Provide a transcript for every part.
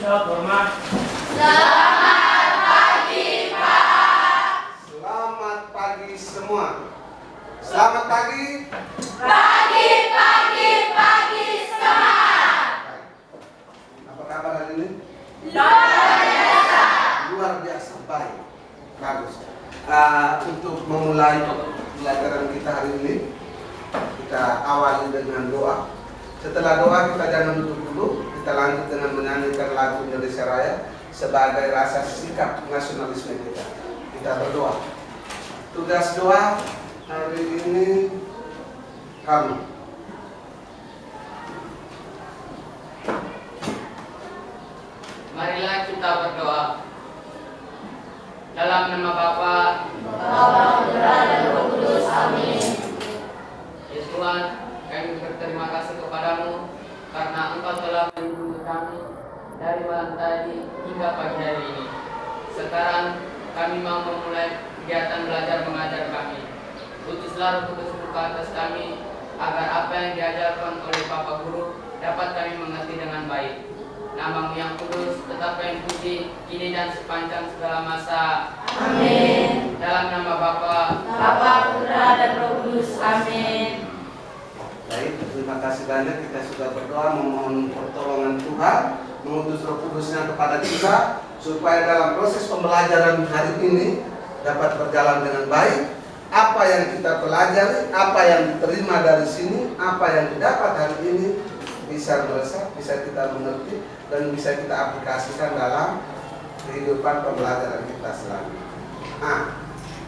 Siap, hormat. Selamat pagi, Pak. Selamat pagi semua. Selamat pagi. Pagi, semangat. Apa kabar hari ini? Luar biasa. Luar biasa, baik. Bagus. Untuk memulai pelajaran kita hari ini, kita awali dengan doa. Setelah doa kita jangan duduk dulu, kita lanjut dengan menyanyikan lagu Indonesia Raya sebagai rasa sikap nasionalisme kita. Kita berdoa. Tugas doa hari ini kamu. Marilah kita berdoa. Dalam nama Bapa, Putra dan Roh Kudus. Amin. ya Tuhan, kami berterima kasih kepadamu karena Engkau telah melindungi kami dari malam tadi hingga pagi hari ini. Sekarang kami mau memulai kegiatan belajar mengajar kami. Utuslah Roh Kudus ke atas kami agar apa yang diajarkan oleh Bapak Guru dapat kami mengerti dengan baik. Namamu yang kudus tetap kami puji kini dan sepanjang segala masa. Amin. Dalam nama Bapa, Putra dan Roh Kudus. Amin. Baik, terima kasih banyak. Kita sudah berdoa memohon pertolongan Tuhan, mengutus Roh Kudusnya kepada kita supaya dalam proses pembelajaran hari ini dapat berjalan dengan baik. Apa yang kita pelajari, apa yang diterima dari sini, apa yang didapat hari ini bisa meresap, bisa kita mengerti dan bisa kita aplikasikan dalam kehidupan pembelajaran kita selanjutnya. Nah,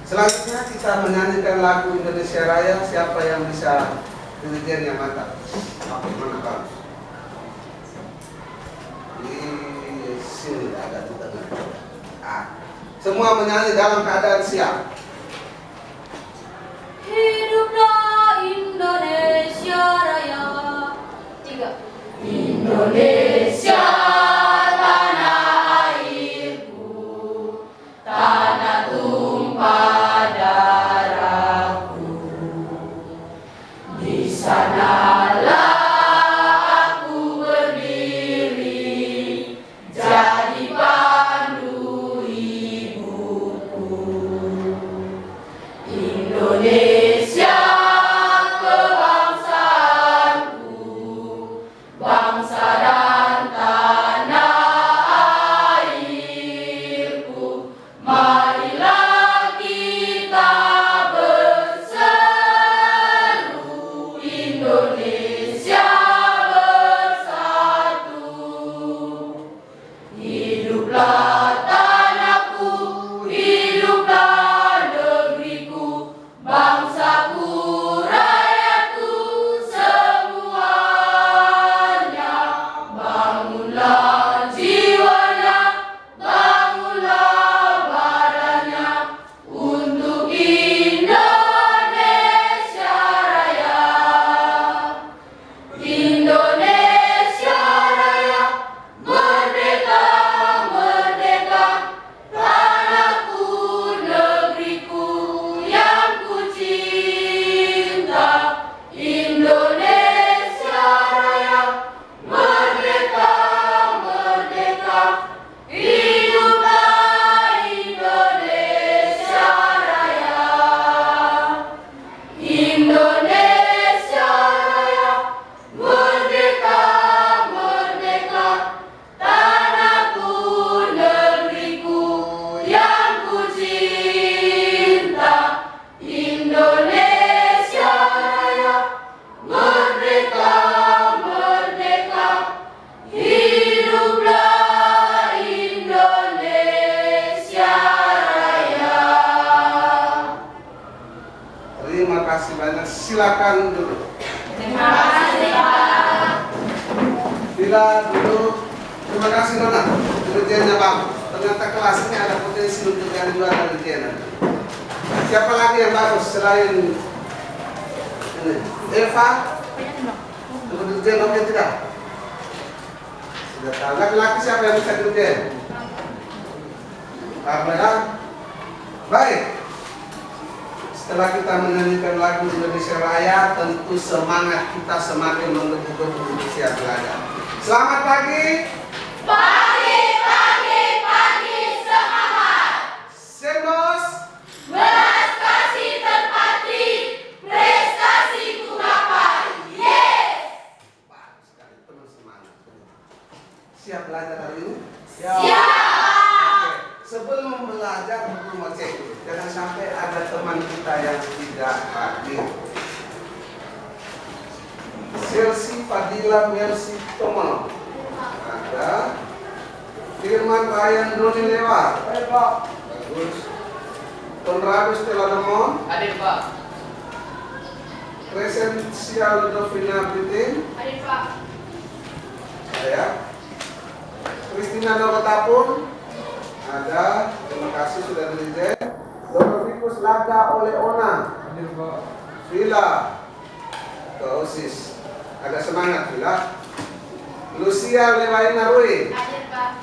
selanjutnya kita menyanyikan lagu Indonesia Raya. Siapa yang bisa dirijen yang mantap? Oke, mana bagus? Di sini ada di tengah. Semua menyanyi dalam keadaan siap. Hiduplah Indonesia Raya. 3. Indonesia tanah airku, tanah tumpah darahku. Di sanalah aku berdiri, jadi pandu ibuku. Indonesia kebangsaanku, bangsa dan tanah airku. Marilah kita berseru, Indonesia bersatu. Hiduplah tanahku, hiduplah negeriku, bangsaku, rakyatku semuanya. Bangunlah jiwanya, bangunlah badannya untuk Indonesia Raya. Indonesia Raya, merdeka, merdeka, tanahku, negeriku yang ku cinta. Indonesia Raya, merdeka, merdeka, hiduplah Indonesia Raya. Indonesia Raya, merdeka, merdeka, tanahku, negeriku yang ku cinta. Indonesia Raya, merdeka, merdeka, hiduplah Indonesia Raya. Terima kasih banyak. Silakan duduk. Terima kasih, Pak. Bila dulu, terima kasih Nona. Dirijennya bagus. Ternyata kelas ini ada potensi untuk yang luar dari Dirijen. Siapa lagi yang bagus selain ini? Eva? Untuk Dirijen oke tidak? Sudah tahu. Laki-laki siapa yang bisa Dirijen? Pamela? Baik. Setelah kita menyanyikan lagu Indonesia Raya, tentu semangat kita semakin menggebu-gebu untuk siap belajar. Selamat pagi. Pagi. Siap belajar hari ini? Siap. Oke. Sebelum belajar, perlu mau cek. Jangan sampai ada teman kita yang tidak hadir. Chelsea Fadila Mercy Tomono. Ada. Firman Ryan Doni lewat. Bagus. Konrado Stella Demon. Hadir Pak. Presensial Dovina Britin. Hadir Pak. Ada ya. Kristina Nogotapun. Ada. Terima kasih sudah dirijen. Dr. Vikus Laga oleh Ona. Vila. Ke OSIS. Agak semangat Vila. Lucia Lewaina Rui. Hadir Pak.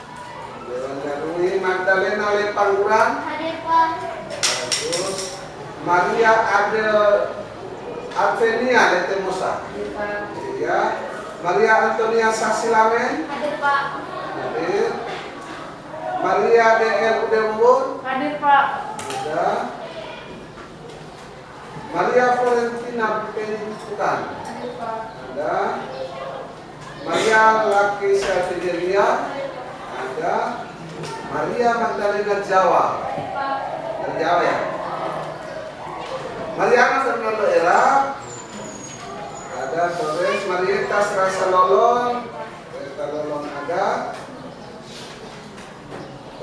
Lewaina Rui. Magdalena Lepangguran. Hadir Pak. Bagus. Maria Adel Alvenia Letemosa. Hadir Pak. Ya. Maria Antonia Sasilamen. Hadir Pak. Hadir. Maria DL Udewun. Hadir Pak. Ada. Maria Florentina Penitukan. Hadir Pak. Ada. Maria Lakisha Fidelia. Ada. Maria Magdalena Jawa. Hadir Pak. Dari Jawa ya. Mariana Fernando Era. Ada Torres. Marieta Serasa Lolong. Marieta Lolong ada.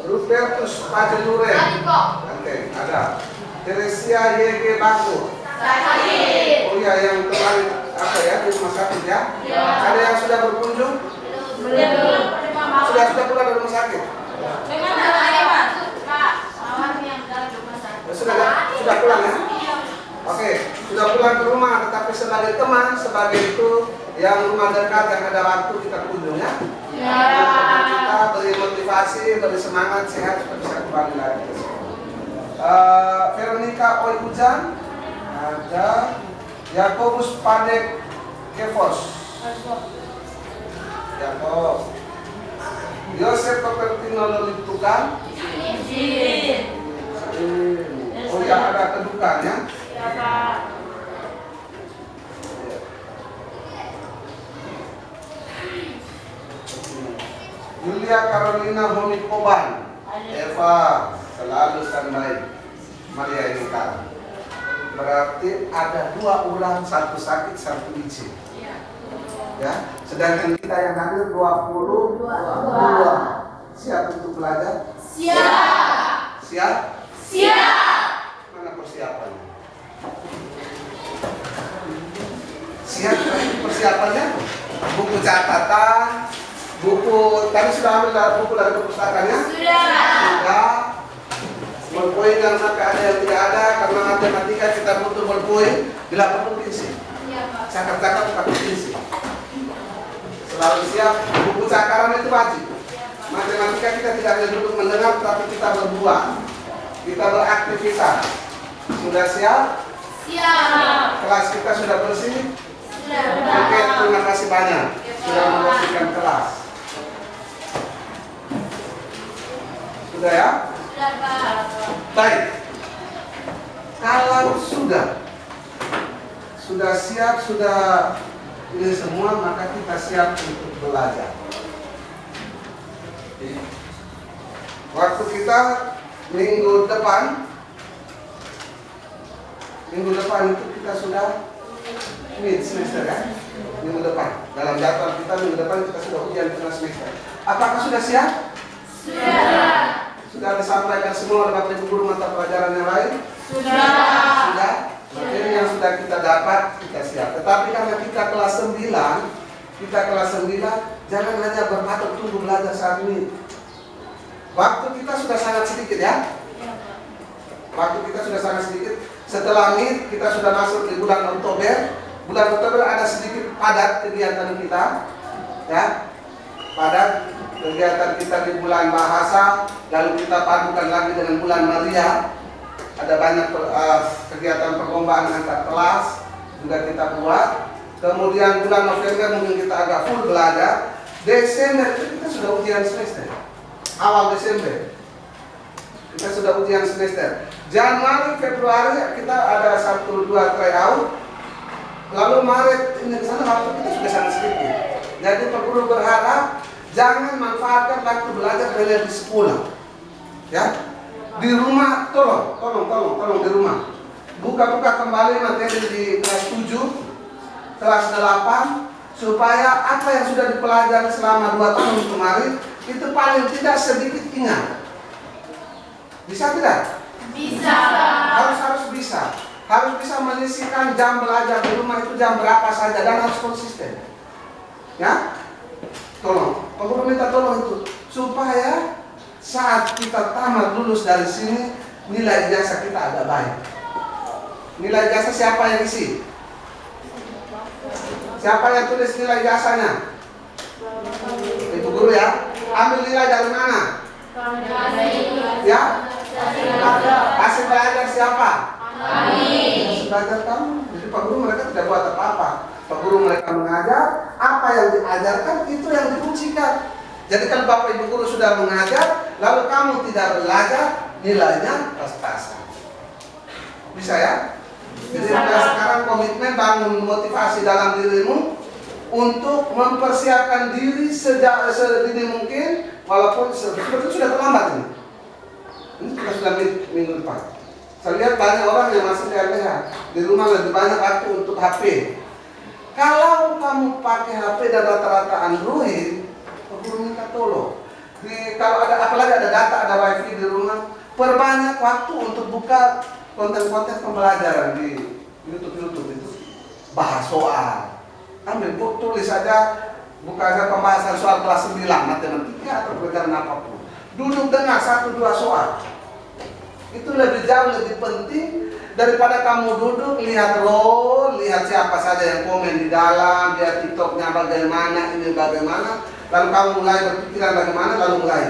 Rupertus Pajenuren. Hadir Pak. Oke, ada. Teresia YG Baku. Hadir. Oh ya, yang telah apa ya di rumah sakit ya? Ya. Ada yang sudah berkunjung? Belum. Sudah pulang dari rumah sakit? Bagaimana saya masuk Pak? Awalnya yang dalam rumah sakit. Sudah pulang ya? Oke, sudah pulang ke rumah, tetapi sebagai teman, sebagai itu yang rumah dekat yang ada waktu kita kunjung ya. Ya. Kita beri motivasi, beri semangat, sehat supaya bisa kembali lagi. Veronica Oi Hujan, ada. Yakobus Padek Kevos, Yakob. Yosef Pepertino Lelitukan. Izin. Oh ya, ada kedukaan ya. Ya Pak. Yulia Carolina Honikoban. Eva selalu standby. Maria Inka. Berarti ada 2 orang, satu sakit, satu izin. Ya, sedangkan kita yang hadir 22. Siap untuk belajar? Siap. Siap? Siap. Mana persiapannya? Siap persiapannya? Buku catatan, buku tadi sudah ambil buku dari perpustakaannya? Sudah. Ballpoint yang sampai ada yang tidak ada, karena matematika kita butuh ballpoint, bila perlu diisi. Cakar-cakar pakai diisi. Selalu siap. Buku cakaran itu wajib. Matematika kita tidak hanya duduk mendengar, tapi kita berbuat, kita beraktivitas. Sudah siap? Siap. Kelas kita sudah bersih? Sudah. Oke, terima kasih banyak sudah membersihkan kelas. Sudah ya? Sudah Pak. Baik. Kalau sudah siap, sudah ini semua, maka kita siap untuk belajar. Waktu kita minggu depan itu kita sudah mid semester ya. Minggu depan, dalam jadwal kita minggu depan kita sudah ujian tengah semester. Apakah sudah siap? Sudah. Sudah disampaikan semua oleh Bapak Ibu guru mata pelajaran yang lain? Sudah. Sudah? Ini yang sudah kita dapat, kita siap. Tetapi karena kita kelas 9, jangan hanya berpatok tunggu belajar saat ini. Waktu kita sudah sangat sedikit ya. Waktu kita sudah sangat sedikit. Setelah ini kita sudah masuk di bulan Oktober. Bulan Oktober ada sedikit padat kegiatan kita, ya. Padat kegiatan kita di bulan bahasa, lalu kita padukan lagi dengan bulan Maria. Ada banyak kegiatan perlombaan antar kelas juga kita buat. Kemudian bulan November mungkin kita agak full belajar. Desember itu kita sudah ujian semester. Awal Desember kita sudah ujian semester. Januari, Februari kita ada 1-2 tryout. Lalu Maret ini ke sana waktu kita sudah sangat sedikit. Jadi Pak Guru berharap Jangan manfaatkan waktu belajar kalian di sekolah. Ya, di rumah tolong di rumah. Buka-buka kembali materi di kelas 7, kelas 8, supaya apa yang sudah dipelajari selama 2 tahun kemarin itu paling tidak sedikit ingat. Bisa tidak? Bisa. Harus bisa. Harus bisa menyisihkan jam belajar di rumah itu jam berapa saja dan harus konsisten. Ya? Tolong, Pak Guru minta tolong itu supaya saat kita tamat lulus dari sini nilai ijazah kita agak baik. Nilai ijazah siapa yang isi? Siapa yang tulis nilai ijazahnya? Ibu guru ya. Ambil nilai dari mana? Ya? Hasil belajar siapa? Hasil belajar kamu. Jadi Pak Guru mereka tidak buat apa-apa. Pak Guru mereka mengajar, apa yang diajarkan itu yang difungsikan. Jadi kalau Bapak Ibu Guru sudah mengajar, lalu kamu tidak belajar, nilainya pas-pasan. Bisa ya? Jadi mulai sekarang komitmen bangun motivasi dalam dirimu untuk mempersiapkan diri sedini mungkin, walaupun sebetulnya sudah terlambat ini. Ini kita sudah minggu depan. Saya lihat banyak orang yang masih LBH di rumah lebih banyak waktu untuk HP. Kalau kamu pakai HP dan rata-rata Android, Pak Guru minta tolong. Kalau ada apalagi ada data, ada WiFi di rumah, perbanyak waktu untuk buka konten-konten pembelajaran di YouTube itu. Bahas soal. Ambil buku, tulis saja, buka aja pembahasan soal kelas 9 matematika atau pelajaran apapun. Duduk dengar 1-2 soal. Itu lebih jauh lebih penting daripada kamu duduk lihat lihat siapa saja yang komen di dalam, lihat TikToknya bagaimana, ini bagaimana, lalu kamu mulai berpikiran bagaimana, lalu mulai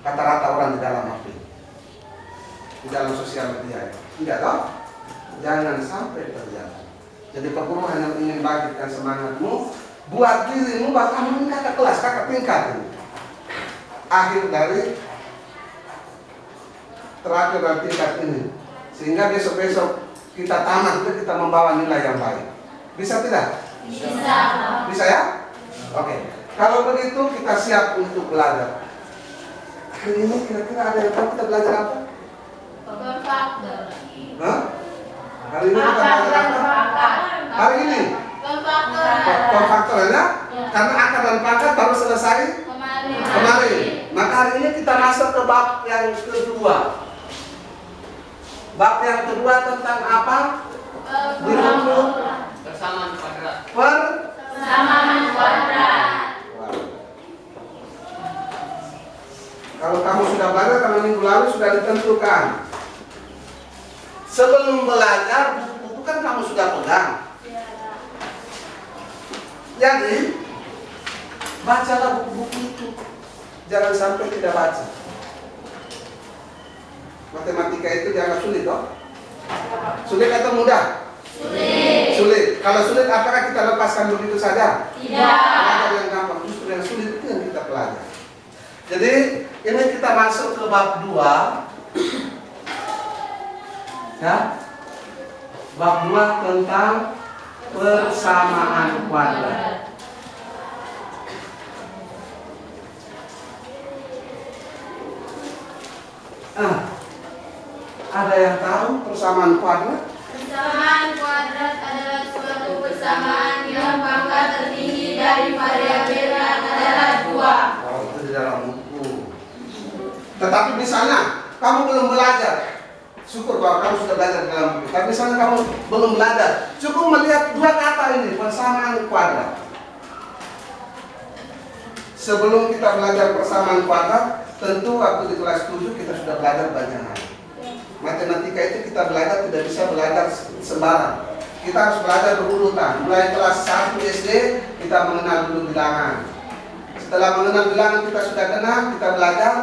kata-kata orang di dalam HP, di dalam sosial media. Tidak toh? Jangan sampai terjadi. Jadi Pak Guru hanya ingin bagikan semangatmu, buat dirimu, buat kamu ini kakak kelas, kakak tingkat ini. Akhir dari terakhir dari tingkat ini, sehingga besok-besok kita tamat kita membawa nilai yang baik. Bisa tidak? Bisa. Bisa ya? Oke. Kalau begitu kita siap untuk belajar. Hari ini kira-kira ada yang tahu kita belajar apa? Faktor. Hah? Hari ini kita belajar apa? Hari ini? Faktor ya? Karena akar dan pangkat baru selesai kemarin. Maka hari ini kita masuk ke bab yang kedua. Bab yang kedua tentang apa? Di buku Persamaan kuadrat. Persamaan kuadrat. Kalau kamu sudah belajar, karena minggu lalu sudah ditentukan. Sebelum belajar, buku kan kamu sudah pegang. Jadi, bacalah buku-buku itu. Jangan sampai tidak baca. Matematika itu dianggap sulit, toh? Sulit atau mudah? Sulit. Kalau sulit, apakah kita lepaskan begitu saja? Tidak. Belajar yang gampang, justru yang sulit itu yang kita pelajari. Jadi, ini kita masuk ke bab 2. Ya. Bab 2 tentang persamaan kuadrat. Ada yang tahu persamaan kuadrat? Persamaan kuadrat adalah suatu persamaan yang pangkat tertinggi dari variabelnya adalah 2. Oh, itu di dalam buku. Tetapi misalnya kamu belum belajar, syukur bahwa kamu sudah belajar dalam buku. Tapi misalnya kamu belum belajar, cukup melihat 2 kata ini, persamaan kuadrat. Sebelum kita belajar persamaan kuadrat, tentu waktu di kelas 7 kita sudah belajar banyak hal. Matematika itu kita belajar tidak bisa belajar sembarang. Kita harus belajar berurutan. Mulai kelas 1 SD kita mengenal dulu bilangan. Setelah mengenal bilangan kita sudah kenal, kita belajar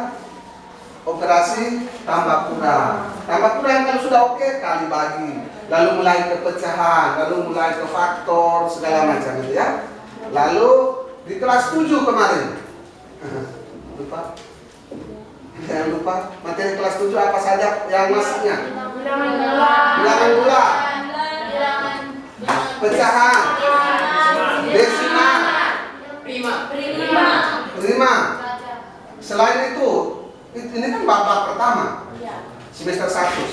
operasi tambah kurang. Tambah kurang kalau sudah oke, kali bagi. Lalu mulai ke pecahan, lalu mulai ke faktor, segala macam itu ya. Lalu di kelas 7 kemarin. Lupa. Jangan lupa, materi kelas 7 apa saja yang masuknya? Bilangan bulat, pecahan, desimal, Prima.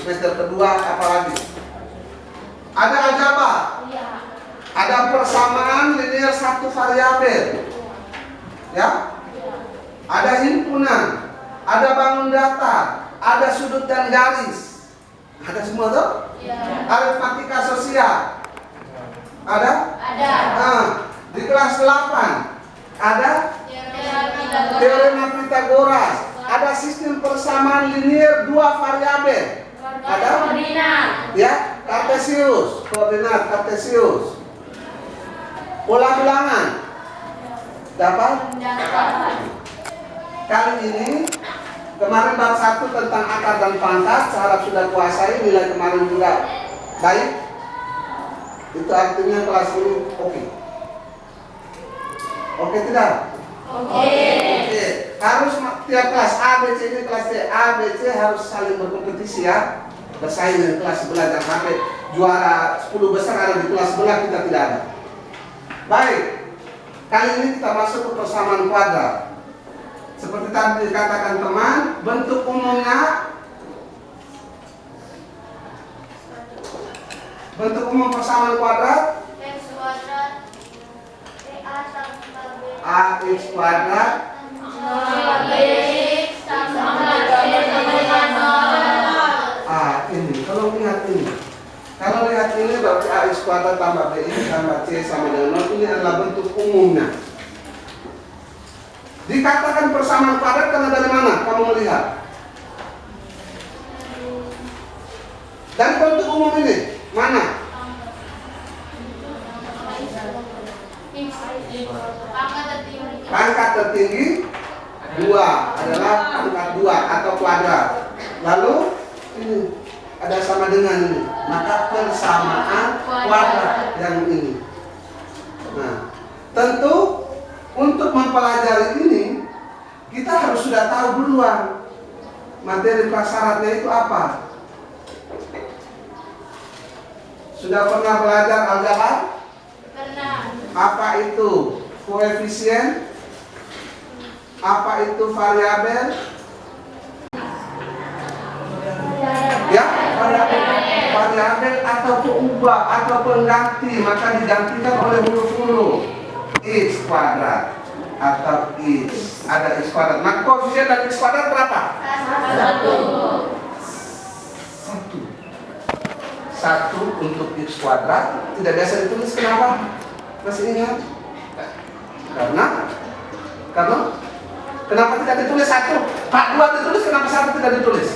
semester kedua apalagi. Ada aljabar, ada persamaan linear satu variabel, ya, ada himpunan, ada bangun data, ada sudut dan garis, ada semua tuh. Aritmatika sosial, ada. Di kelas 8 ada teorema Pythagoras, ada sistem persamaan linear dua variabel, ada ya, Kartesius, koordinat Kartesius, pola bilangan dapat. Kali ini kemarin bab 1 tentang akar dan pangkat, seharap sudah kuasai. Nilai kemarin juga baik. Itu artinya kelas ini oke. Oke tidak? Oke. Harus tiap kelas A, B, C ini kelas C, A, B, C harus saling berkompetisi ya. Bersaing dengan kelas sebelah, jangan sampai juara 10 besar ada di kelas sebelah kita tidak ada. Baik. Kali ini kita masuk ke persamaan kuadrat. Seperti tadi dikatakan teman, bentuk umumnya, bentuk umum persamaan kuadrat AX kuadrat ini, kalau lihat ini, kalau lihat ini berarti AX kuadrat tambah BX tambah C sama dengan 0. Ini adalah bentuk umumnya. Dikatakan persamaan kuadrat karena dari mana kamu melihat? Dan bentuk umum ini mana? Pangkat tertinggi 2 adalah pangkat 2 atau kuadrat. Lalu ini ada sama dengan ini, maka persamaan kuadrat yang ini. Nah, tentu untuk mempelajari ini kita harus sudah tahu duluan materi prasyaratnya itu apa. Sudah pernah belajar aljabar? Pernah. Apa itu koefisien? Apa itu variabel? Ya, variabel atau peubah atau pengganti, maka digantikan oleh huruf X kuadrat atau X. Ada X kuadrat. Maka koefisien dari X kuadrat berapa? 1 untuk X kuadrat. Tidak biasa ditulis, kenapa? Masih ingat? Karena kenapa tidak ditulis 1? Pak 2 ditulis, kenapa 1 tidak ditulis?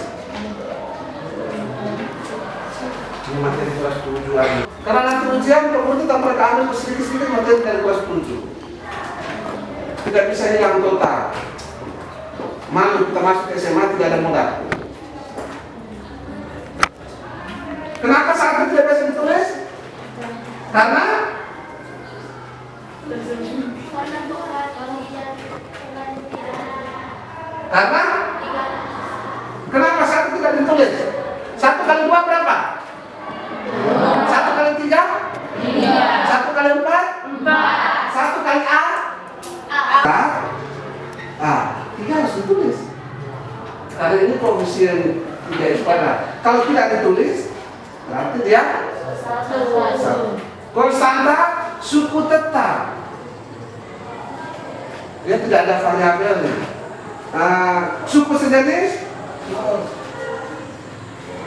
Ini materi kelas 7 lagi. Karena nanti ujian perlu kita mereka ambil sedikit-sedikit materi dari kelas 7. Tidak bisa hilang total. Malu kita masuk ke SMA tidak ada modal. Kenapa 1 tidak bisa ditulis? Karena kenapa 1 tidak ditulis? 1 kali 2 berapa? 1 kali 3? 1 kali 4? 1 kali A? 3 harus ditulis. Karena ini koefisien 3X kuadrat. Kalau tidak ditulis, berarti dia 1. Konstanta suku tetap. Dia tidak ada variabelnya. Suku sejenis,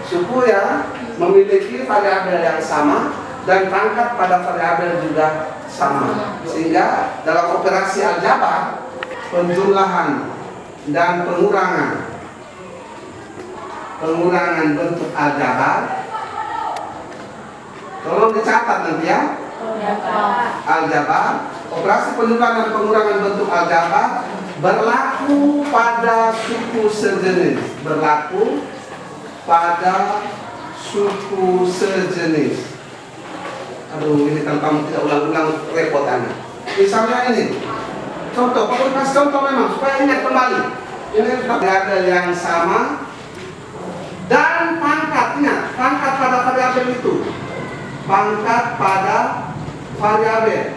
suku yang memiliki variabel yang sama dan pangkat pada variabel juga sama, sehingga dalam operasi aljabar penjumlahan dan pengurangan bentuk aljabar, tolong dicatat nanti ya. Aljabar, operasi penjumlahan dan pengurangan bentuk aljabar berlaku pada suku sejenis. Berlaku pada suku sejenis. Aduh, ini kalau kamu tidak ulang-ulang repot Anda. Misalnya ini, contoh, perlu kasih contoh memang supaya ingat kembali. Ini variabel yang sama dan pangkatnya, pangkat pada variabel itu, pangkat pada variabel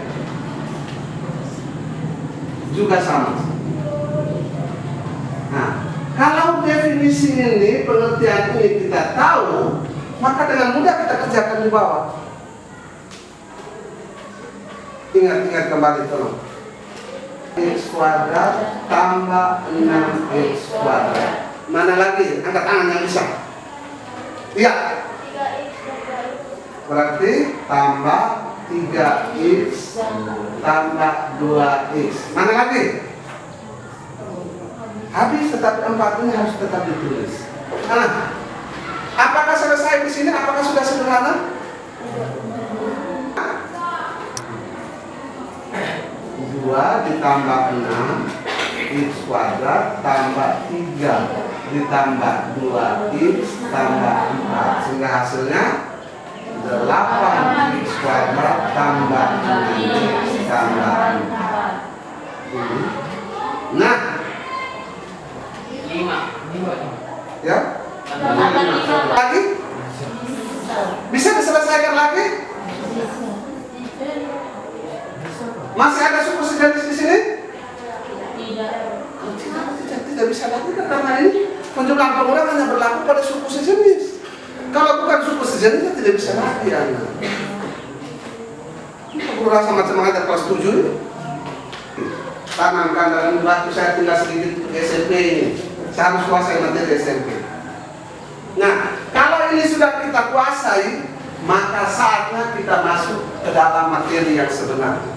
juga sama. Nah, kalau definisi definisi ini, pengertian ini kita tahu, maka dengan mudah kita kerjakan di bawah. Ingat-ingat kembali tolong. X kuadrat tambah 6x kuadrat. Mana lagi? Angkat tangan yang bisa. Iya. Berarti tambah 3x tambah 2x. Mana lagi? Habis, tetapi 4 ini harus tetap ditulis. Nah, apakah selesai di sini? Apakah sudah sederhana? 2 ditambah 6 x kuadrat tambah 3 ditambah 2x tambah 4, sehingga hasilnya 8x kuadrat tambah 2x tambah 4. Nah, 5. ya, lagi bisa diselesaikan lagi? Masih ada suku sejenis di sini? Tidak bisa lagi karena ini penjumlahan pengurangan hanya berlaku pada suku sejenis. Kalau bukan suku sejenis, tidak bisa lagi, anak. Guru rasa macam aja kelas 7. Tanamkan dalam waktu saya tinggal sedikit untuk SMP ini. Saya harus kuasai materi SMP. Nah, kalau ini sudah kita kuasai, maka saatnya kita masuk ke dalam materi yang sebenarnya.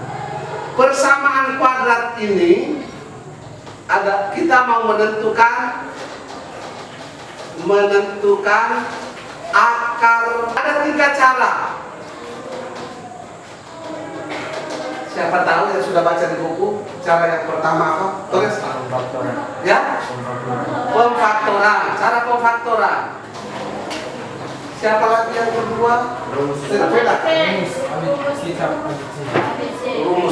Persamaan kuadrat ini ada, kita mau menentukan akar. Ada 3 cara. Siapa tahu yang sudah baca di buku? Cara yang pertama apa? Tulis. Ya? Pemfaktoran. Cara pemfaktoran. Siapa lagi yang kedua? Rumus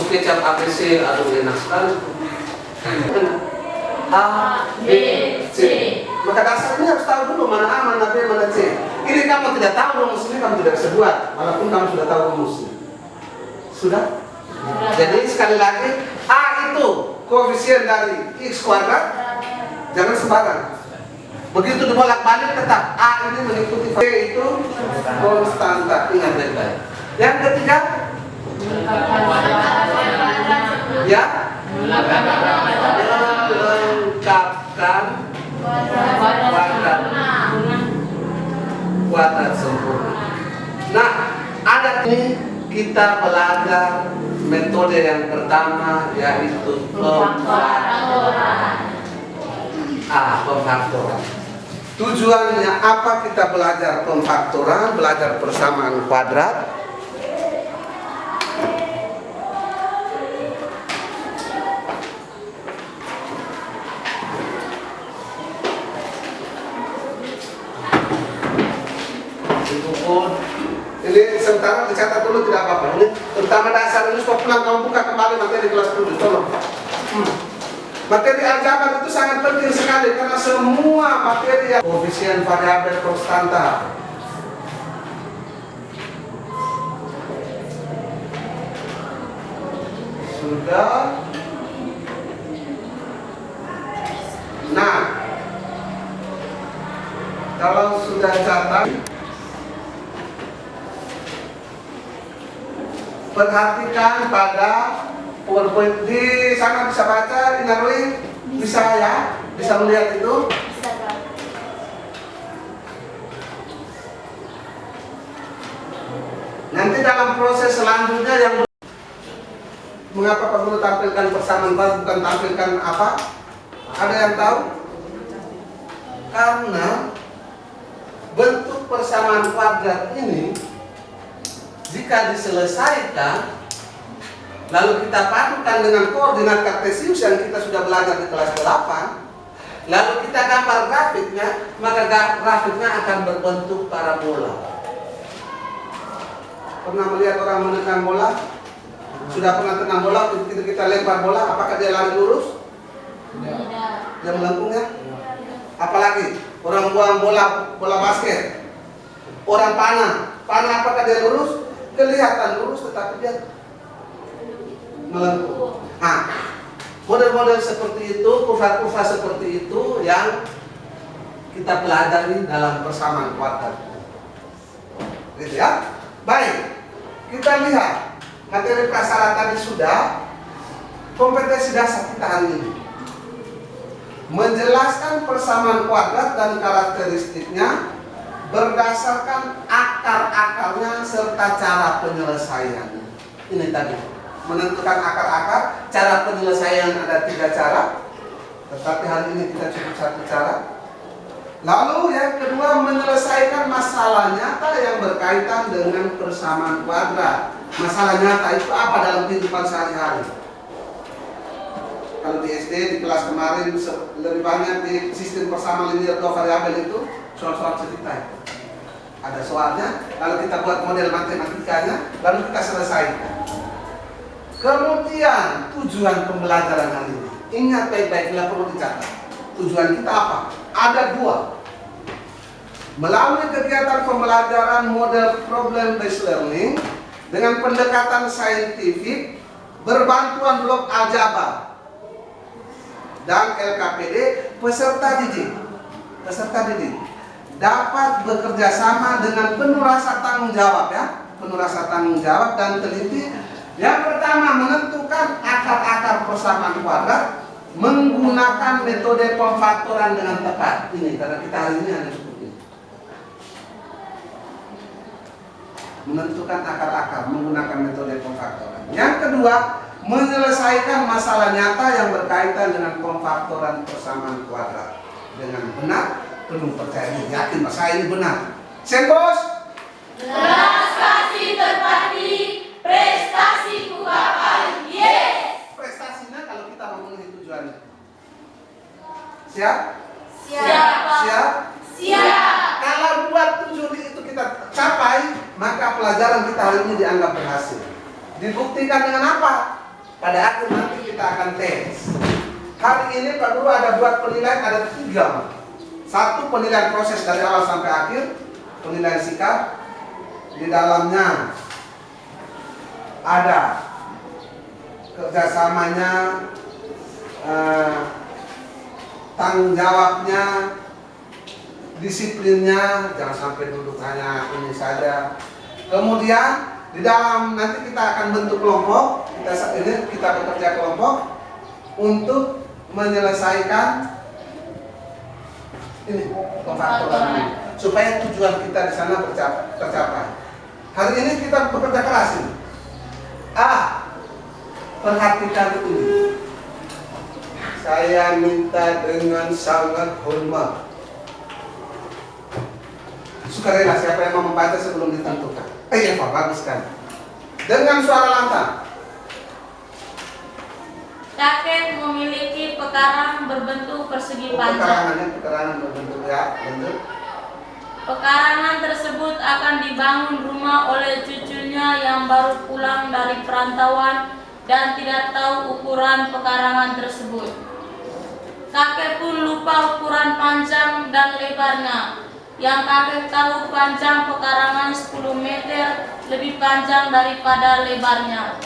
kecap ABC. Aduh, enak sekali. A, B, C. Maka dasarnya harus tahu dulu mana A, mana B, mana C. Ini kamu tidak tahu rumus ini, kamu tidak bisa buat, walaupun kamu sudah tahu rumusnya. Sudah? Jadi sekali lagi, A itu koefisien dari X kuadrat, jangan sembarang. Begitu dibolak-balik tetap A ini mengikuti B itu konstanta. Ingat baik-baik. Yang ketiga, ya, melengkapkan kuadrat sempurna. Nah, ada ini kita belajar metode yang pertama, yaitu pemfaktoran. Pemfaktoran. Tujuannya apa kita belajar pemfaktoran, belajar persamaan kuadrat? Ini sementara dicatat dulu, tidak apa-apa. Ini terutama dasar ini, supaya pulang kamu buka kembali materi kelas 7, tolong. Materi aljabar itu sangat penting sekali karena semua materi yang koefisien variabel konstanta. Sudah. Nah, kalau sudah catat, perhatikan pada PowerPoint di sana, bisa baca, Inarwi bisa ya, bisa melihat itu. Nanti dalam proses selanjutnya yang mengapa Pak Guru tampilkan persamaan kuadrat bukan tampilkan apa? Ada yang tahu? Karena bentuk persamaan kuadrat ini jika diselesaikan lalu kita padukan dengan koordinat kartesius yang kita sudah belajar di kelas 8, lalu kita gambar grafiknya, maka grafiknya akan berbentuk parabola. Pernah melihat orang menendang bola? Sudah pernah tendang bola, begitu kita lempar bola, apakah dia lari lurus? Tidak. Dia melengkung ya? Apalagi orang buang bola basket, orang panah apakah dia lurus? Kelihatan lurus, tetapi dia melengkung. Nah, model-model seperti itu, kurva-kurva seperti itu yang kita pelajari dalam persamaan kuadrat. Gitu ya. Baik, kita lihat materi prasyarat tadi sudah. Kompetensi dasar kita hari ini menjelaskan persamaan kuadrat dan karakteristiknya berdasarkan akar-akarnya serta cara penyelesaiannya. Ini tadi menentukan akar-akar. Cara penyelesaian ada 3 cara, tetapi hari ini kita cukup 1 cara. Lalu yang kedua, menyelesaikan masalah nyata yang berkaitan dengan persamaan kuadrat. Masalah nyata itu apa dalam kehidupan sehari-hari? Kalau di SD, di kelas kemarin lebih banyak di sistem persamaan linear 2 variabel itu soal-soal cerita. Ada soalnya, lalu kita buat model matematikanya, lalu kita selesaikan. Kemudian tujuan pembelajaran hari ini, ingat baik-baik, bila perlu dicatat. Tujuan kita apa? Ada 2. Melalui kegiatan pembelajaran model problem based learning dengan pendekatan saintifik, berbantuan blok aljabar dan LKPD, peserta didik dapat bekerja sama dengan penuh rasa tanggung jawab, ya, penuh rasa tanggung jawab dan teliti. Yang pertama, menentukan akar-akar persamaan kuadrat menggunakan metode pemfaktoran dengan tepat. Ini karena kita hari ini ada seperti ini. Menentukan akar-akar menggunakan metode pemfaktoran. Yang kedua, menyelesaikan masalah nyata yang berkaitan dengan pemfaktoran persamaan kuadrat dengan benar, penuh percaya diri, yakin bahwa saya ini benar. Bos. Belas kasih terpati, prestasiku bakal yes. Prestasinya kalau kita memenuhi tujuannya. Siap? Siapa? Siap? Siap. Kalau buat tujuan itu kita capai, maka pelajaran kita hari ini dianggap berhasil. Dibuktikan dengan apa? Pada akhir nanti kita akan tes. Hari ini Pak Guru ada buat penilaian, ada 3. 1, penilaian proses dari awal sampai akhir, penilaian sikap. Di dalamnya ada kerjasamanya, tanggung jawabnya, disiplinnya, jangan sampai duduk hanya ini saja. Kemudian di dalam nanti kita akan bentuk kelompok, kita bekerja kelompok untuk menyelesaikan ini pemfaktoran ini, supaya tujuan kita di sana tercapai. Hari ini kita bekerja keras ini. Perhatikan ini. Saya minta dengan sangat hormat. Sukarela, siapa yang mau membaca sebelum ditentukan? Iya Pak, bagus kan. Dengan suara lantang. Kakek memiliki pekarang berbentuk persegi panjang. Pekarangan berbentuk ya, bentuk. Pekarangan tersebut akan dibangun rumah oleh cucunya yang baru pulang dari perantauan dan tidak tahu ukuran pekarangan tersebut. Kakek pun lupa ukuran panjang dan lebarnya. Yang kakek tahu panjang pekarangan 10 meter lebih panjang daripada lebarnya.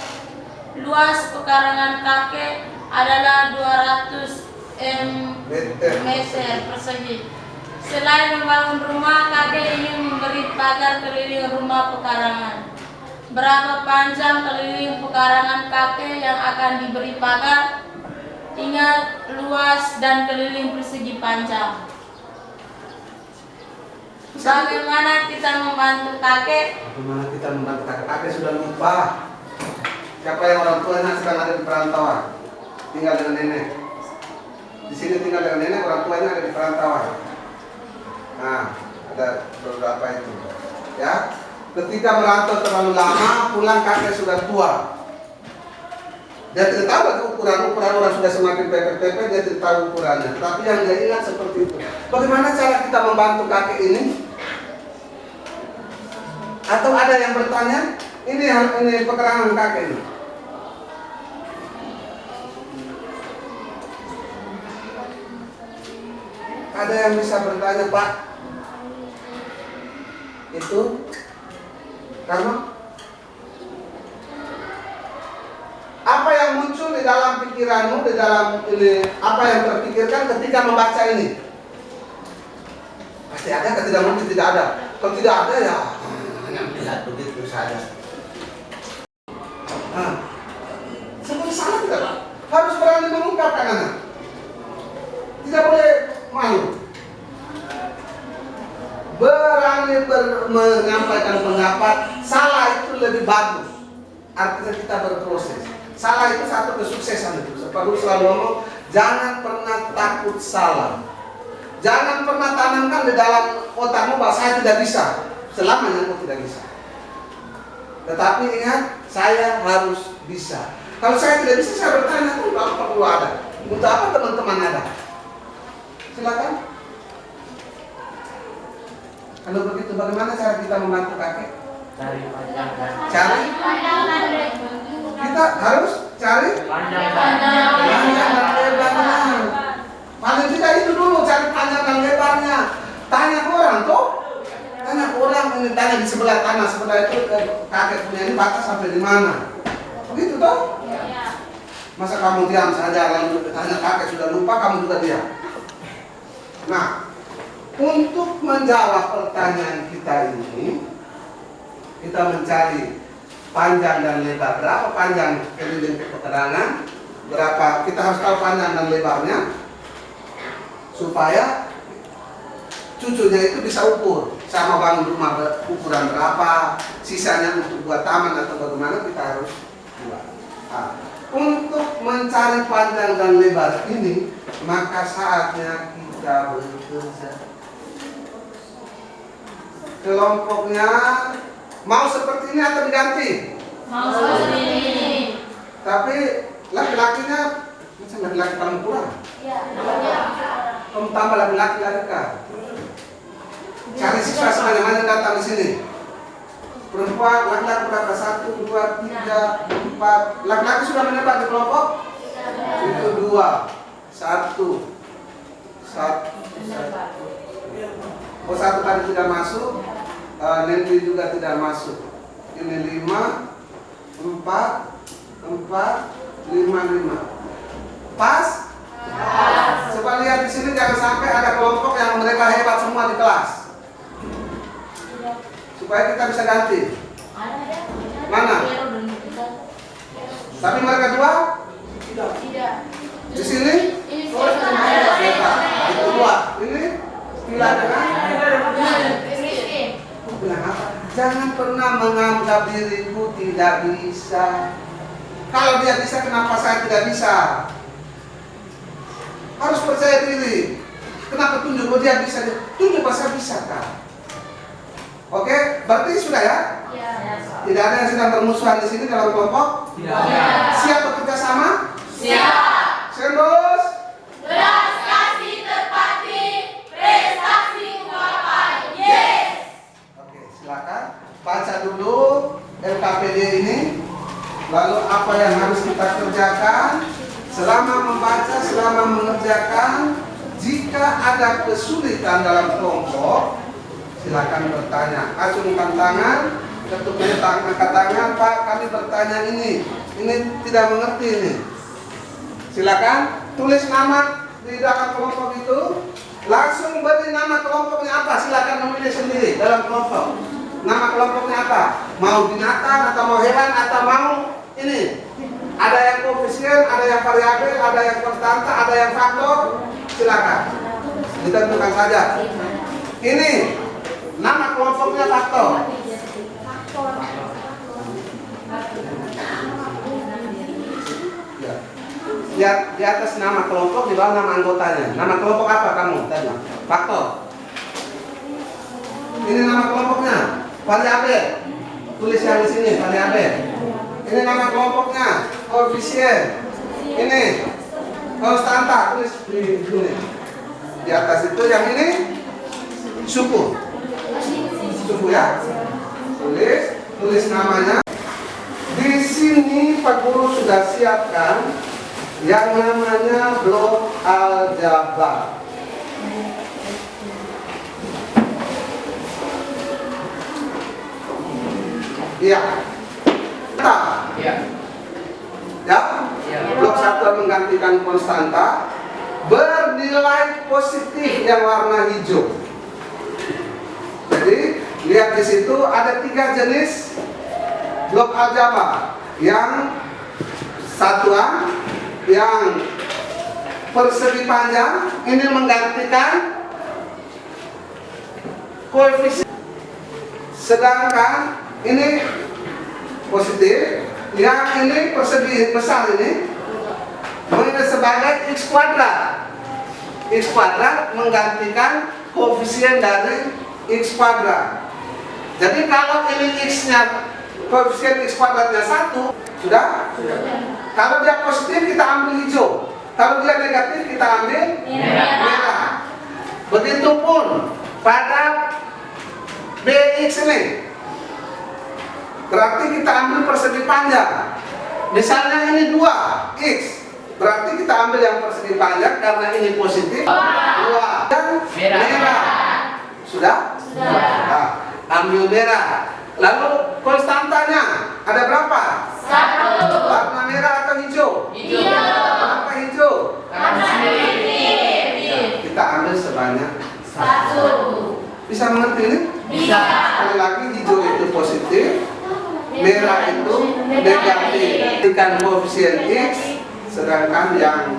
Luas pekarangan kakek adalah 200 meter persegi. Selain membangun rumah, kakek ingin memberi pagar keliling rumah pekarangan. Berapa panjang keliling pekarangan kakek yang akan diberi pagar? Ingat, luas dan keliling persegi panjang. Bagaimana kita membantu kakek? Bagaimana kita membantu kakek? Kakek sudah lupa. Siapa yang orang tuanya sedang ada di perantauan? Tinggal dengan nenek. Di sini tinggal dengan nenek, orang tuanya ada di perantauan. Nah, ada beberapa itu. Ya, ketika merantau terlalu lama, pulang kakek sudah tua. Dia tidak tahu lagi ukuran orang sudah semakin pepet-pepet, dia tidak tahu ukurannya. Tapi yang dia ingat seperti itu. Bagaimana cara kita membantu kakek ini? Atau ada yang bertanya, ini pekarangan kakek ini. Ada yang bisa bertanya, Pak? Itu karena apa yang muncul di dalam pikiranmu, di dalam ini, apa yang terpikirkan ketika membaca ini? Pasti ada, kan tidak mungkin tidak ada. Kalau tidak ada ya hanya melihat begitu saja. Seperti salah tidak Pak? Harus berani mengungkapkan anak. Tidak boleh malu. Berani menyampaikan pendapat. Salah itu lebih bagus. Artinya kita berproses. Salah itu satu kesuksesan itu. Pak Guru selalu ngomong, jangan pernah takut salah. Jangan pernah tanamkan di dalam otakmu bahwa saya tidak bisa. Selamanya kau tidak bisa. Tetapi ingat, saya harus bisa. Kalau saya tidak bisa, saya bertanya, untuk apa perlu ada? Untuk apa teman-teman ada? Silakan. Kalau begitu, bagaimana cara kita membantu kakek? Cari. Kita harus cari panjang dan lebarnya. Paling tidak itu dulu, cari panjang dan lebarnya. Tanya ke orang tuh. Tanya ke orang, ini tanya di sebelah tanah sebelah itu kakek punya ini batas sampai di mana? Begitu toh? Masa kamu diam saja lalu tanya kakek sudah lupa, kamu juga diam. Nah, untuk menjawab pertanyaan kita ini, kita mencari panjang dan lebar. Berapa panjang keliling keterangan? Berapa? Kita harus tahu panjang dan lebarnya supaya cucunya itu bisa ukur. Sama bangun rumah ukuran berapa, sisanya untuk buat taman atau bagaimana kita harus buat. Nah, untuk mencari panjang dan lebar ini, maka saatnya kita bekerja. Kelompoknya mau seperti ini atau diganti? Mau seperti ini. Tapi laki-lakinya macam laki-laki paling kurang. Kamu tambah laki-laki lagi kah? Cari siswa semana-mana datang di sini. Perempuan, laki-laki berapa? 1, 2, 3, 4. Laki-laki sudah menyebar di kelompok? Itu 2, 1. Oh, 1 tadi tidak masuk. Nanti juga tidak masuk. Ini 5, 4, 5. Pas? Coba lihat di sini, jangan sampai ada kelompok yang mereka hebat semua di kelas. Supaya kita bisa ganti. Mana? Tapi mereka 2? Tidak. Di sini? Hebat. Itu 2. Ini? Bila dengan? Bilang apa? Jangan pernah menganggap diriku tidak bisa. Kalau dia bisa, kenapa saya tidak bisa? Harus percaya diri. Kenapa tunjuk? Oh, dia bisa. Tunjuk bahwa saya bisa kan? Oke, berarti sudah ya? Tidak ada yang sedang bermusuhan di sini dalam kelompok? Tidak. Siap bekerja sama? Siap. Serius? Belas kasih terpati, prestasi ungkapan. Yes. Oke, silakan baca dulu LKPD ini. Lalu apa yang harus kita kerjakan? Selama membaca, selama mengerjakan, jika ada kesulitan dalam kelompok, silakan bertanya. Acungkan tangan, ketuanya angkat tangan, Pak, kami bertanya ini tidak mengerti ini. Silakan tulis nama di dalam kelompok itu. Langsung beri nama kelompoknya apa? Silakan memilih sendiri dalam kelompok. Nama kelompoknya apa? Mau binatang atau mau hewan atau mau ini? Ada yang koefisien, ada yang variabel, ada yang konstanta, ada yang faktor. Silakan ditentukan saja. Ini nama kelompoknya faktor. Ya. Di atas nama kelompok, di bawah nama anggotanya. Nama kelompok apa kamu tadi? Faktor. Ini nama kelompoknya variabel. Tulis yang di sini variabel. Ini nama kelompoknya koefisien. Ini konstanta. Tulis di sini. Di atas itu yang ini suku. Suku ya. Tulis namanya. Di sini Pak Guru sudah siapkan yang namanya blok aljabar. Iya. Ya. Blok 1 menggantikan konstanta bernilai positif yang warna hijau. Lihat di situ ada 3 jenis blok aljabar. Yang satuan, yang persegi panjang, ini menggantikan koefisien. Sedangkan ini positif, yang ini persegi besar ini sebagai x kuadrat. X kuadrat menggantikan koefisien dari x kuadrat. Jadi kalau ini x-nya, koefisien x kuadratnya 1, sudah? Kalau dia positif kita ambil hijau, kalau dia negatif kita ambil merah. Begitupun pada bx ini, berarti kita ambil persegi panjang. Misalnya ini 2x, berarti kita ambil yang persegi panjang karena ini positif. 2 dan merah. Sudah? Nah, ambil merah. Lalu konstantanya ada berapa? 1. Warna merah atau hijau? Kenapa hijau? Kita ambil sebanyak 1. Bisa mengerti ini? Bisa. Sekali lagi, hijau itu positif, merah itu negatif. Dengan koefisien x, sedangkan yang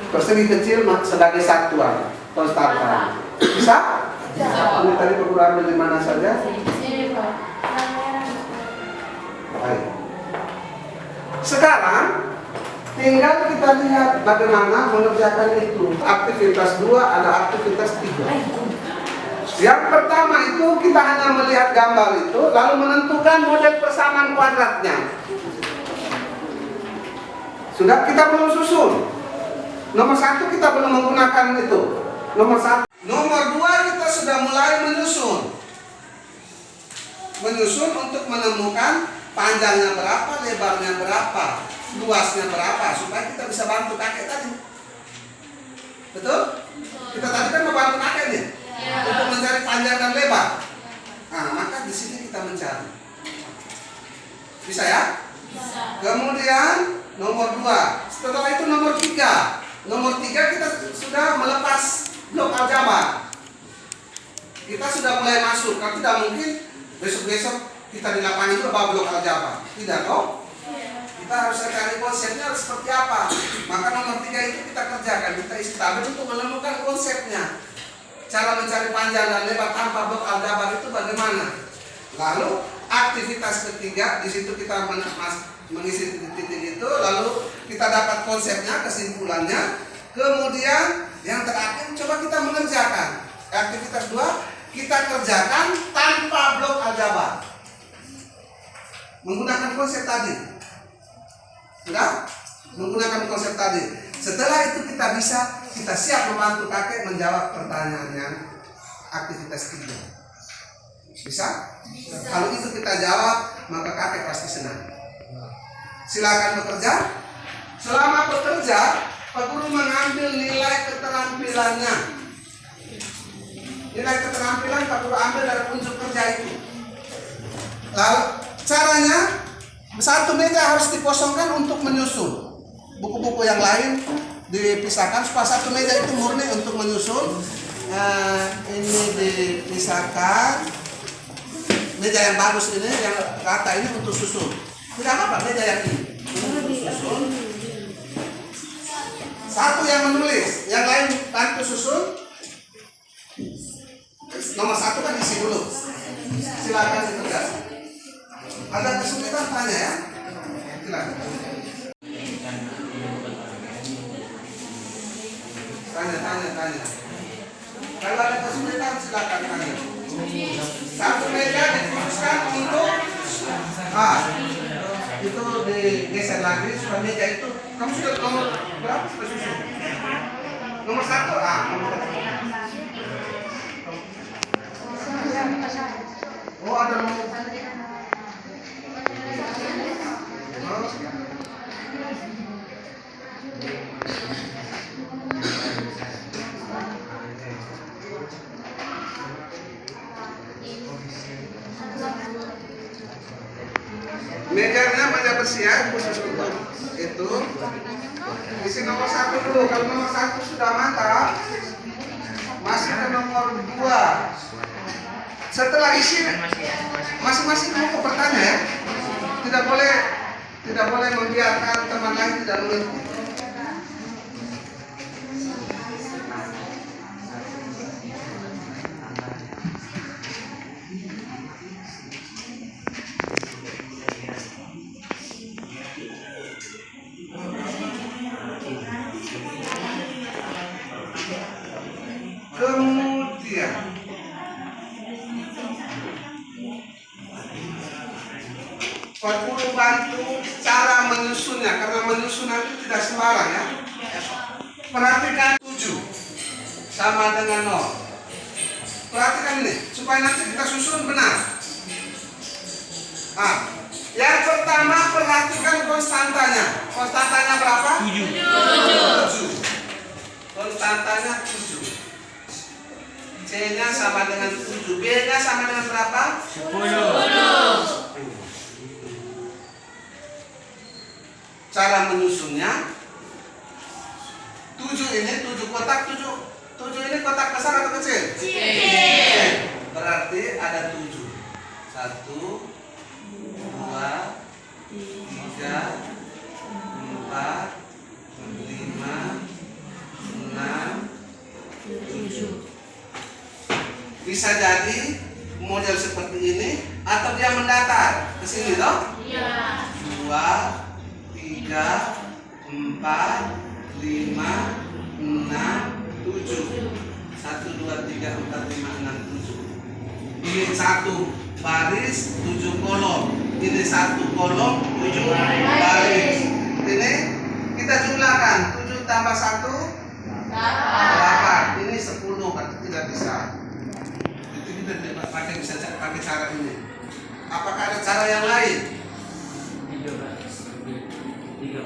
persegi kecil sebagai satuan konstanta. Bisa? Ini tadi perlu ambil di mana saja? Baik. Sekarang tinggal kita lihat bagaimana mengerjakan itu. Aktivitas 2 ada aktivitas 3. Yang pertama itu kita hanya melihat gambar itu, lalu menentukan model persamaan kuadratnya. Sudah, kita belum susun. Nomor 1 kita belum menggunakan itu. Nomor 1. Nomor 2 kita sudah mulai menyusun. Menyusun untuk menemukan panjangnya berapa, lebarnya berapa, luasnya berapa, supaya kita bisa bantu kakek tadi. Betul? Kita tadi kan membantu kakek nih untuk mencari panjang dan lebar. Nah, maka di sini kita mencari. Bisa ya? Bisa. Kemudian nomor 2. Setelah itu nomor 3. Nomor 3 kita sudah melepas blok aljabar. Kita sudah mulai masuk. Kalau tidak mungkin besok-besok kita di lapangan itu bawa blok aljabar. Tidak toh? Kita harus cari konsepnya seperti apa. Maka nomor 3 itu kita kerjakan. Kita istirahat untuk menemukan konsepnya. Cara mencari panjang dan lebar tanpa blok aljabar itu bagaimana? Lalu aktivitas ketiga, di situ kita mengisi titik-titik itu, lalu kita dapat konsepnya, kesimpulannya. Kemudian yang terakhir coba kita mengerjakan. Aktivitas 2 kita kerjakan tanpa blok aljabar. Menggunakan konsep tadi. Sudah? Menggunakan konsep tadi. Setelah itu kita siap membantu kakek menjawab pertanyaan yang aktivitas 3. Bisa? Kalau itu kita jawab, maka kakek pasti senang. Silakan bekerja. Selama bekerja, Pak Guru mengambil nilai keterampilannya. Nilai keterampilan Pak Guru ambil dari unsur kerja itu. Lalu caranya, satu meja harus dikosongkan untuk menyusun. Buku-buku yang lain dipisahkan supaya satu meja itu murni untuk menyusun. Ini dipisahkan. Meja yang bagus ini, yang rata ini untuk susun. Tidak apa-apa, meja yang ini untuk susun. Satu yang menulis, yang lain bantu susun. Nomor 1 kan isi dulu. Silakan ditugas. Ada kesulitan tanya ya. Silakan. Tanya. Kalau ada kesulitan silakan tanya. Satu meja dikhususkan untuk itu digeser lagi supaya meja itu. Kamu sudah nomor berapa sudah susun? Nomor 1 nomor 1. Oh, ada nomor. Mejanya meja bersih ya, khusus untuk itu. Isi nomor 1 dulu. Kalau nomor 1 sudah mantap, masuk ke nomor 2. Setelah isi masing-masing kelompok bertanya ya. Tidak boleh membiarkan teman lain tidak mengikuti. Kemudian perlu bantu cara menyusunnya, karena menyusun nanti tidak sembarang ya. Perhatikan 7 sama dengan 0. Perhatikan ini supaya nanti kita susun benar. Yang pertama perhatikan konstantanya. Konstantanya berapa? 7. Konstantanya 7. C-nya sama dengan 7. B-nya sama dengan berapa? 10. Cara menyusunnya 7 ini 7 kotak 7 ini kotak besar atau kecil? Kecil. Berarti ada 7. 1 2 3 4 5 6 7. Bisa jadi model seperti ini atau dia mendatar ke sini toh? Iya. 2 3 4 5 6 7. 1 2 3 4 5 6 7. Ini 1 baris 7 kolom. Ini 1 kolom 7 baris. Ini kita jumlahkan 7 tambah 1 8. Ini 10 berarti tidak bisa. Itu kita bisa pakai cara ini. Apakah ada cara yang lain? 3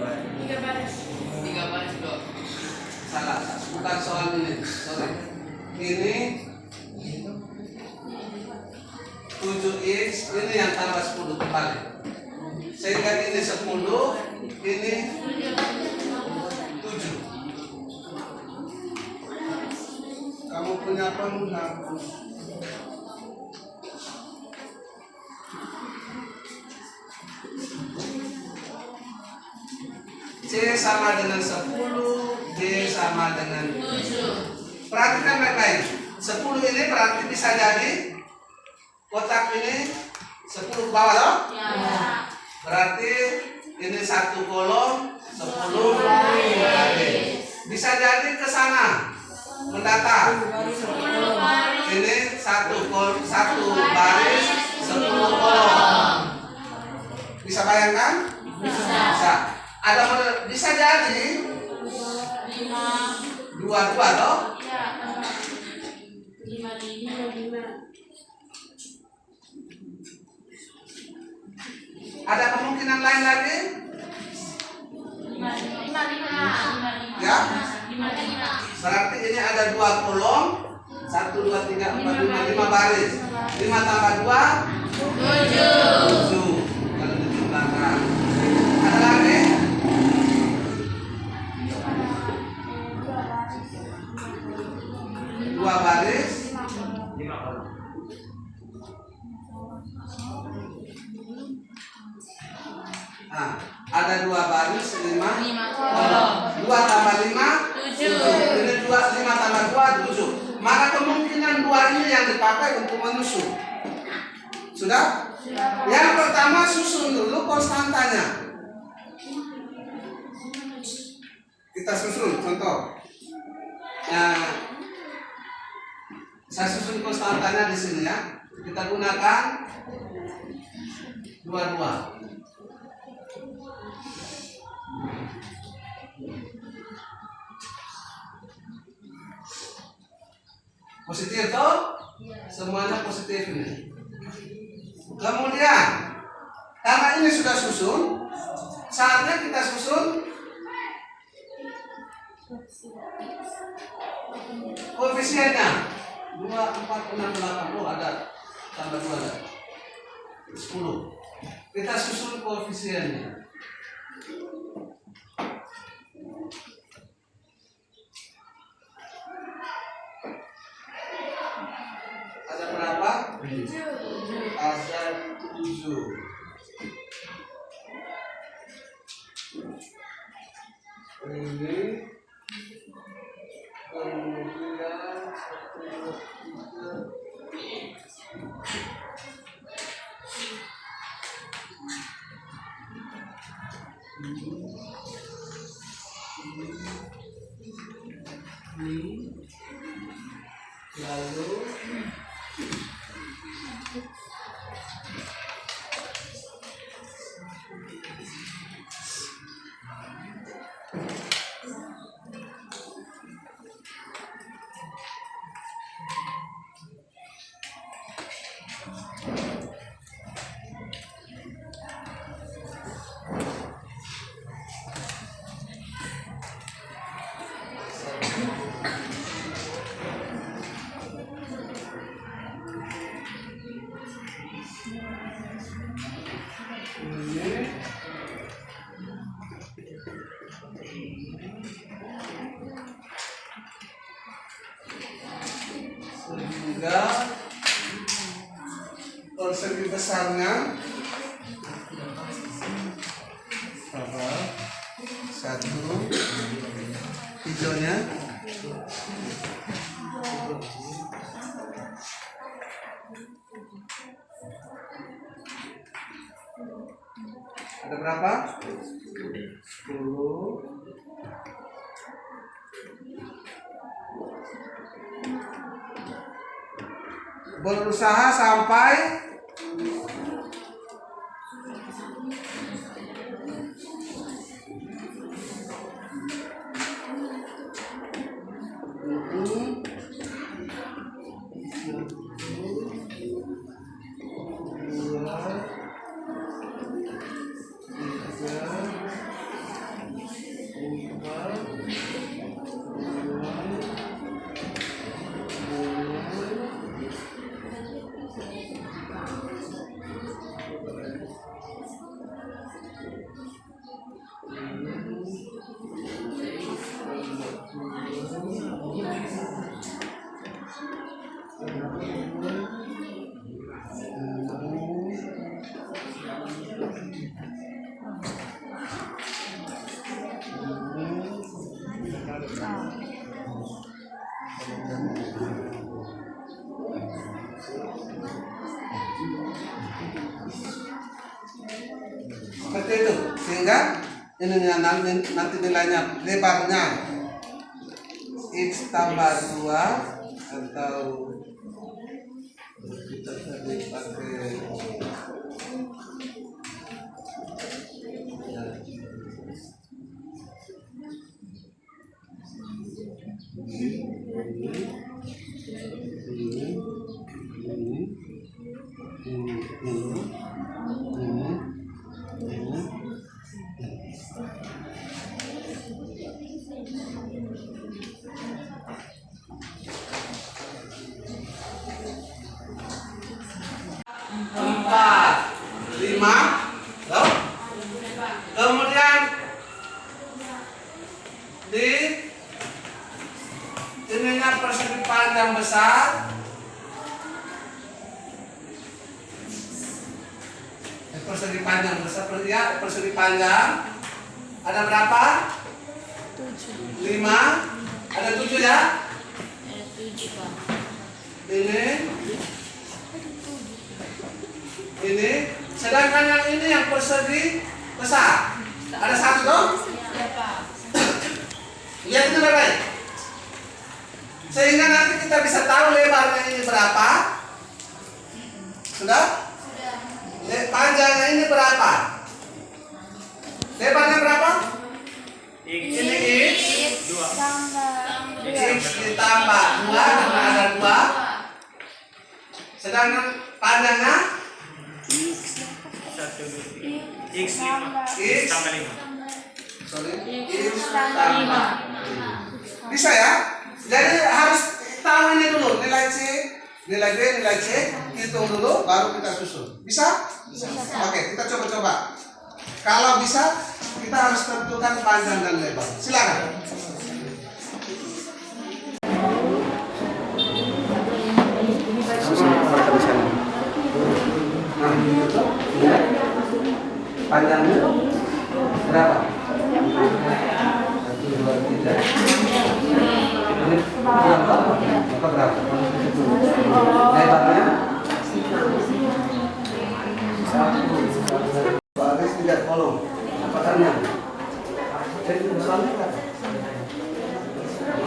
baris dok. Salah, bukan soal ini. Sorry. Ini 7x, ini yang tambah 10 kembali. Sehingga ini 10, ini 7. Kamu punya penghapus. C sama dengan 10, D sama dengan 7. Perhatikan baik-baik. 10 ini berarti bisa jadi kotak ini 10 ke bawah loh? Ya. Berarti ini 1 kolom 10 baris. Bisa jadi ke sana mendatar. Ini 1 baris 10 kolom. Bisa bayangkan? Bisa. Ada model bisa jadi 5 2 toh? Iya. 5. Ada kemungkinan lain lagi? 5. Ya? 5. Berarti ini ada 2 kolom 1 2 3 4 5 baris. 5 tambah 2 7. Kalau dijumlahkan ada lagi? 2 baris 5 kolom. Nah, ada 2 baris 5 kolom. 2 tambah 5 7. Ini 5 tambah 2 7. Maka kemungkinan 2 ini yang dipakai untuk menyusun. Sudah? Yang pertama susun dulu konstantanya. Kita susun contoh. Saya susun konstantanya di sini ya. Kita gunakan 22. Positif toh? Semuanya positif ini. Kemudian karena ini sudah susun, saatnya kita susun koefisiennya. 2 4 6 8 ada tambah 2 ada 10. Kita susun koefisiennya. Ada berapa? Ada 7. Ini kemudian 1, 2, 3. Ini lalu sehingga persegi besarnya apa? 1, hijaunya ada berapa? 10. Berusaha sampai seperti itu, sehingga ini nanti nilainya lebarnya X tambah 2 atau kita tadi pakai empat, 5, loh. Kemudian di ininya persegi panjang besar, persegi panjang besar, ya, persegi panjang ada berapa? 7. 5, ada 7 ya? 7 Pak. Ini, sedangkan yang ini yang persegi besar ada 1 toh? Ya Pak. Lihat itu baik-baik. Sehingga nanti kita bisa tahu lebarnya ini berapa. Sudah? Panjangnya ini berapa? Lebarnya berapa? Ini X ditambah 2 karena ada 2. Sedangkan panjangnya X tambah 5. sorry, X tambah 5. Bisa ya? Jadi harus tahu ini dulu, nilai C, nilai B, nilai C, hitung dulu, baru kita susun. Bisa? Oke, kita coba-coba. Kalau bisa, kita harus tentukan panjang dan lebar. Silakan. Mereka di sana.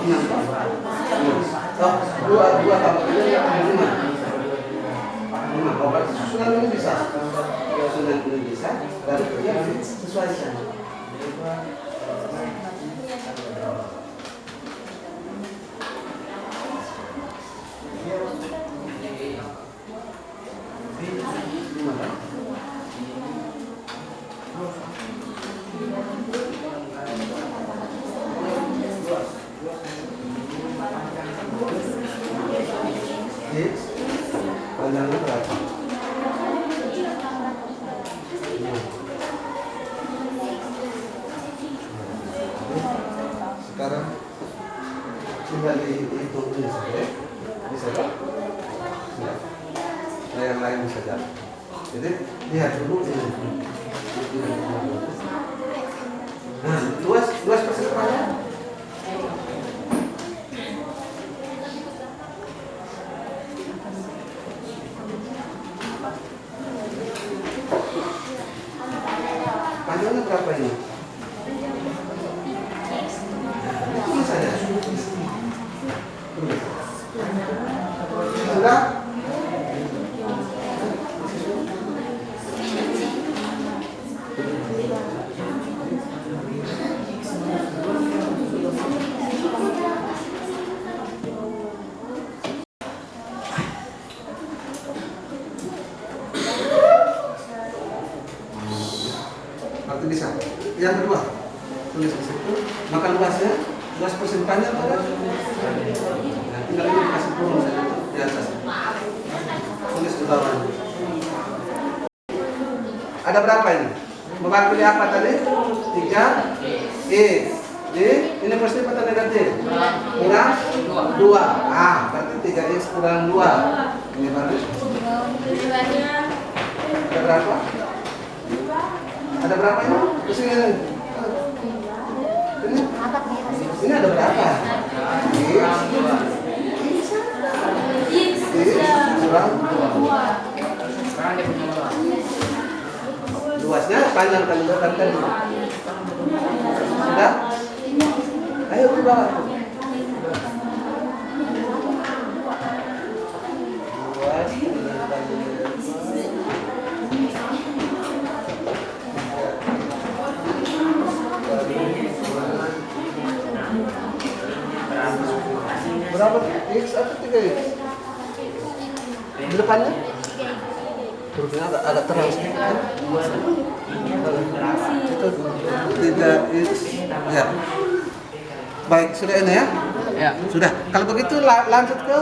Oh, dua tambah 3 5. 5. Oh, berarti susunan ini bisa. Susunan ini bisa. Dan ya sesuaikan. Panjangnya berapa? Sekarang tinggal dihitung ini saja. Bisa tak? Nah, yang lain bisa jalan. Jadi lihat dulu ini. Nah, luas persentase. Panjangnya berapa ini? Ini saja. Sudah? Berarti bisa. Yang kedua, tulis di situ. Maka luasnya, luas persimpannya pada. Nah, tinggal ini kasih turun saja di atas. Tulis di bawah. Ada berapa ini? Mewakili apa tadi? 3 ini positif atau negatif? Kurang 2. Ah, berarti 3x kurang 2. Ini berarti. Ada berapa? Ada berapa ini? Pusing ini. Ini ada berapa? X kurang 2. Luasnya panjang kan sudah? Ayo ke bawah. Luas. Berapa? X atau 3x? Di depannya? Hurufnya agak terang sedikit kan? Itu 3x. Ya. Baik, sudah ini ya? Ya. Sudah. Kalau begitu lanjut ke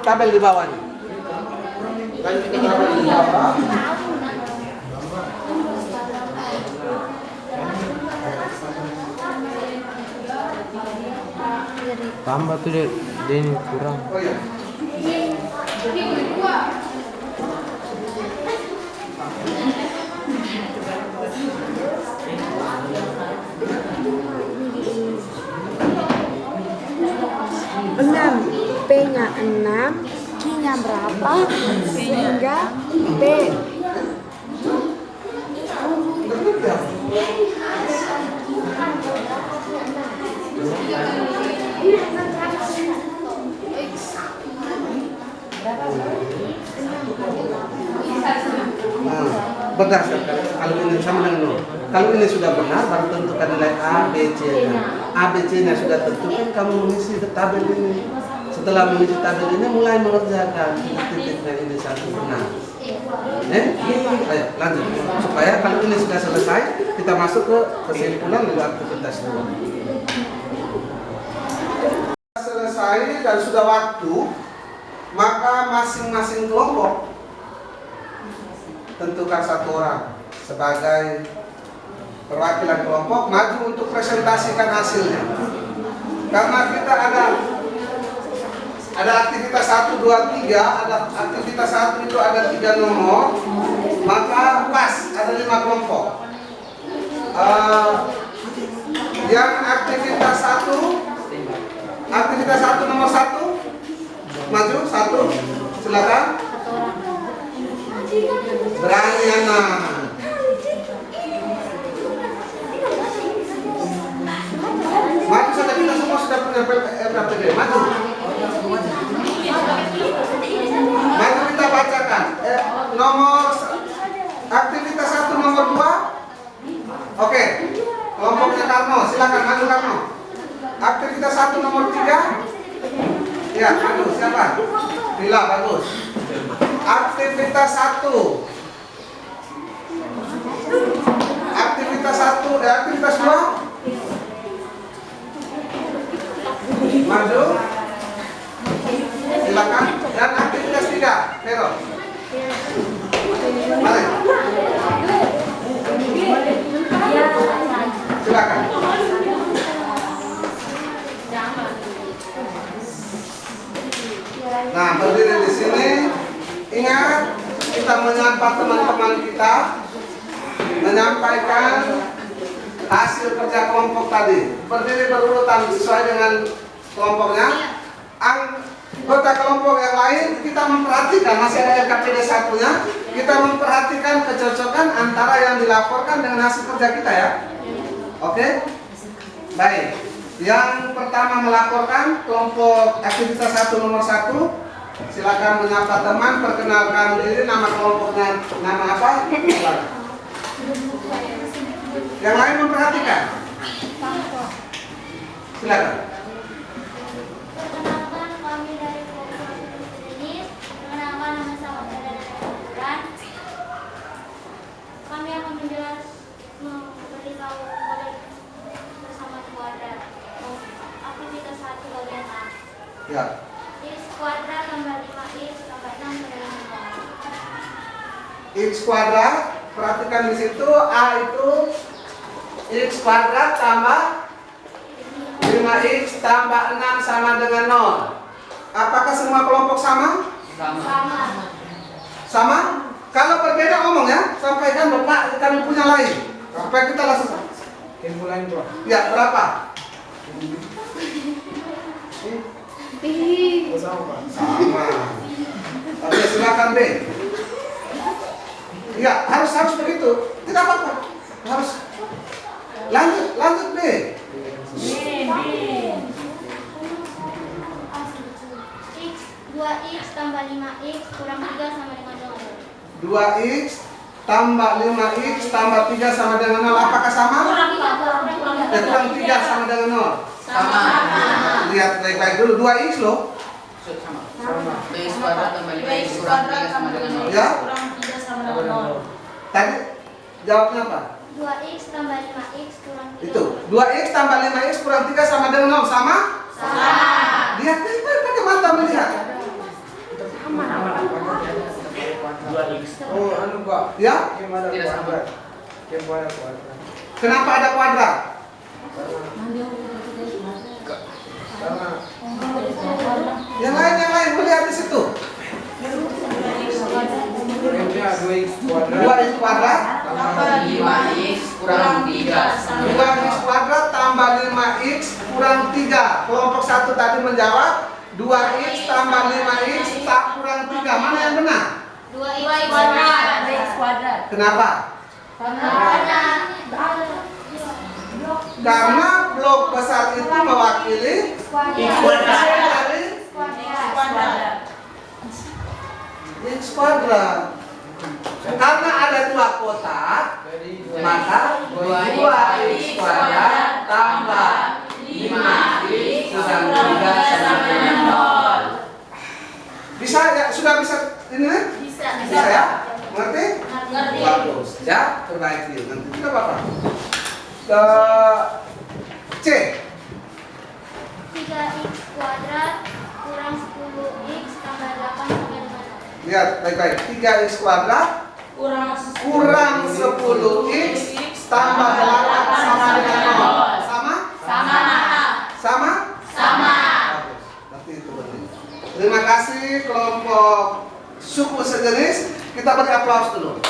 tabel di bawahnya. Lanjut ke tabel di bawah. Tambah tuh deh, ini kurang. Oh iya. P-nya 6, Q-nya berapa? Sehingga P. Berdasarkan kalau ini sama dengan nol. Kalau ini sudah benar, baru tentukan nilai A, B, C-nya. A, B, C-nya sudah tentukan, kamu mengisi tabel ini. Setelah mengisi tabel ini, mulai mengerjakan titiknya ini satu benar. Ayo lanjut. Supaya kalau ini sudah selesai, kita masuk ke kesimpulan dari aktivitas dua. Selesai dan sudah waktu, maka masing-masing kelompok tentukan satu orang sebagai perwakilan kelompok maju untuk presentasikan hasilnya. Karena kita ada aktivitas 1, 2, 3, ada aktivitas 1 itu ada 3 nomor, maka pas ada 5 kelompok. Yang aktivitas 1 nomor 1 maju 1, silakan. Berani anak. Maju saja, kita semua sudah punya KPD. Maju. Maju kita bacakan. Nomor aktivitas 1 nomor 2. Oke. Kelompoknya Karno, silakan maju Karno. Aktivitas 1 nomor 3. Ya, maju siapa? Bila, bagus. Aktivitas 1. Aktivitas 1, aktivitas 2. Maju. Silakan. Dan aktivitas 3, Vero. Mari. Silakan. Nah, berdiri di sini. Ingat, kita menyapa teman-teman kita, menyampaikan hasil kerja kelompok tadi. Berdiri berurutan sesuai dengan kelompoknya. Anggota kelompok yang lain kita memperhatikan, masih ada LKPD 1-nya. Kita memperhatikan kecocokan antara yang dilaporkan dengan hasil kerja kita ya. Oke? Baik. Yang pertama melaporkan kelompok aktivitas 1 nomor 1. Silakan menyapa teman, perkenalkan diri, nama kelompoknya, nama apa? Yang lain memperhatikan. Silakan. Perkenalkan, kami dari kelompok jenis. Perkenalkan, nama saya Ran. Kami akan memberitahu model bersama kuadrat. Aktivitas 1 bagian A. Ya. X kuadrat tambah 5x tambah 6 dengan 0. X kuadrat, perhatikan di situ A itu X kuadrat tambah 5x tambah 6 sama dengan 0. Apakah semua kelompok sama? Sama. Sama? Kalau berbeda ngomong ya, sampaikan Bapak kami punya lain. Supaya kita langsung. Ya, berapa? Sama. Oke, silakan B. Ya, harus begitu. Tidak apa-apa. Harus lanjut B. X 2x tambah 5x kurang 3 sama dengan 0. 2x tambah 5x tambah 3 sama dengan 0. Apakah sama? Kurang 3 sama dengan 0. Sama. Lihat baik-baik dulu. 2x loh. Sama. X kuadrat tambah 5x kurang 3 sama dengan 0. Ya. Kurang 3 sama dengan 0. Tadi jawabnya apa? 2x tambah 5x kurang 3. Itu. 2x tambah 5x kurang 3 sama dengan 0. Sama? Sama. Lihat pakai mata melihat. 2x. Oh, anu Pak. Ya? Tidak sama. Kenapa ada kuadrat? Karena Yang lain melihat di situ. M-nya 2x kuadrat 2x kuadrat Tambah 5x kurang 3 sama 2x kuadrat tambah 5x kurang 3. Kelompok 1 tadi menjawab 2x tambah 5x tak kurang 3. Mana yang benar? 2x kuadrat. Kuadrat. Kenapa? Karena blok besar itu mewakili X kuadrat. dari Kuadrat. X kuadrat. Karena ada 2 kotak, maka 2x kuadrat tambah 5x kurang 3 sama dengan 0. Bisa ya? Sudah bisa ini? Bisa ya? Ngerti? Ngerti. Bagus. Ya, perbaiki. Nanti tidak apa-apa. Ke C. 3x kuadrat kurang 10x tambah 8 sama dengan 0. Lihat baik-baik. 3x kuadrat kurang 10x tambah 8 sama dengan 0. Sama? Sama? Bagus. Nanti itu benar. Terima kasih kelompok suku sejenis. Kita beri aplaus dulu.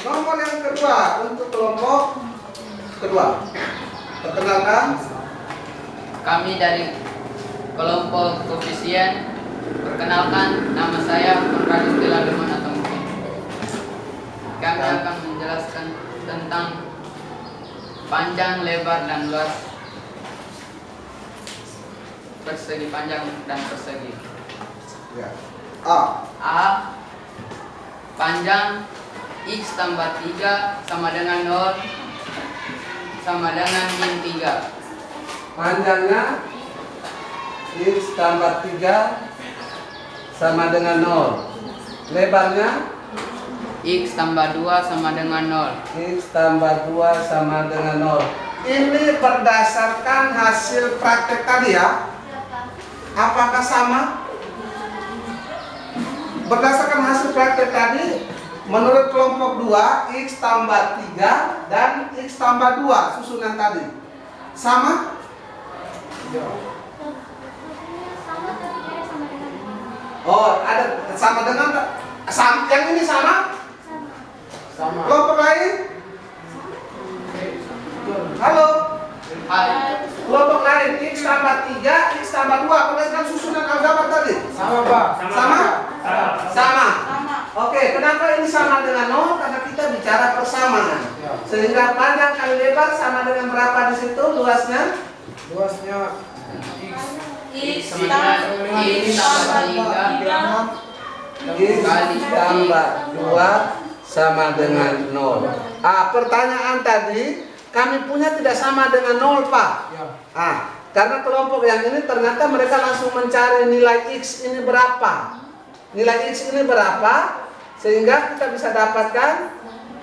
Nomor yang kedua untuk kelompok kedua. Perkenalkan. Kami dari kelompok koefisien. Perkenalkan, nama saya Konradus Delalemon atau mungkin. Kami akan menjelaskan tentang panjang, lebar, dan luas persegi panjang dan persegi. Ya. A. A. Panjang X tambah 3 sama dengan 0 sama dengan min 3. Panjangnya X tambah 3 sama dengan 0. Lebarnya X tambah 2 sama dengan 0. X tambah 2 sama dengan 0. Ini berdasarkan hasil praktek tadi ya. Apakah sama? Berdasarkan hasil praktek tadi, menurut kelompok 2, X tambah 3 dan X tambah 2 susunan tadi. Sama? Sama tapi dia sama dengan Oh, ada sama dengan yang ini sama? Sama. Kelompok lain? Halo? Hai. Kelompok lain X tambah 3, X tambah 2 berdasarkan susunan aljabar tadi. Sama, Pak. Sama? Sama. Sama. Oke, kenapa ini sama dengan 0? Karena kita bicara persamaan. Ya. Sehingga panjang kali lebar sama dengan berapa di situ luasnya? Luasnya X. X Sama dengan X tambah 3 X tambah 2 sama dengan 0. Pertanyaan tadi kami punya tidak sama dengan 0, Pak. Ya. Karena kelompok yang ini ternyata mereka langsung mencari nilai X ini berapa. Nilai X ini berapa, sehingga kita bisa dapatkan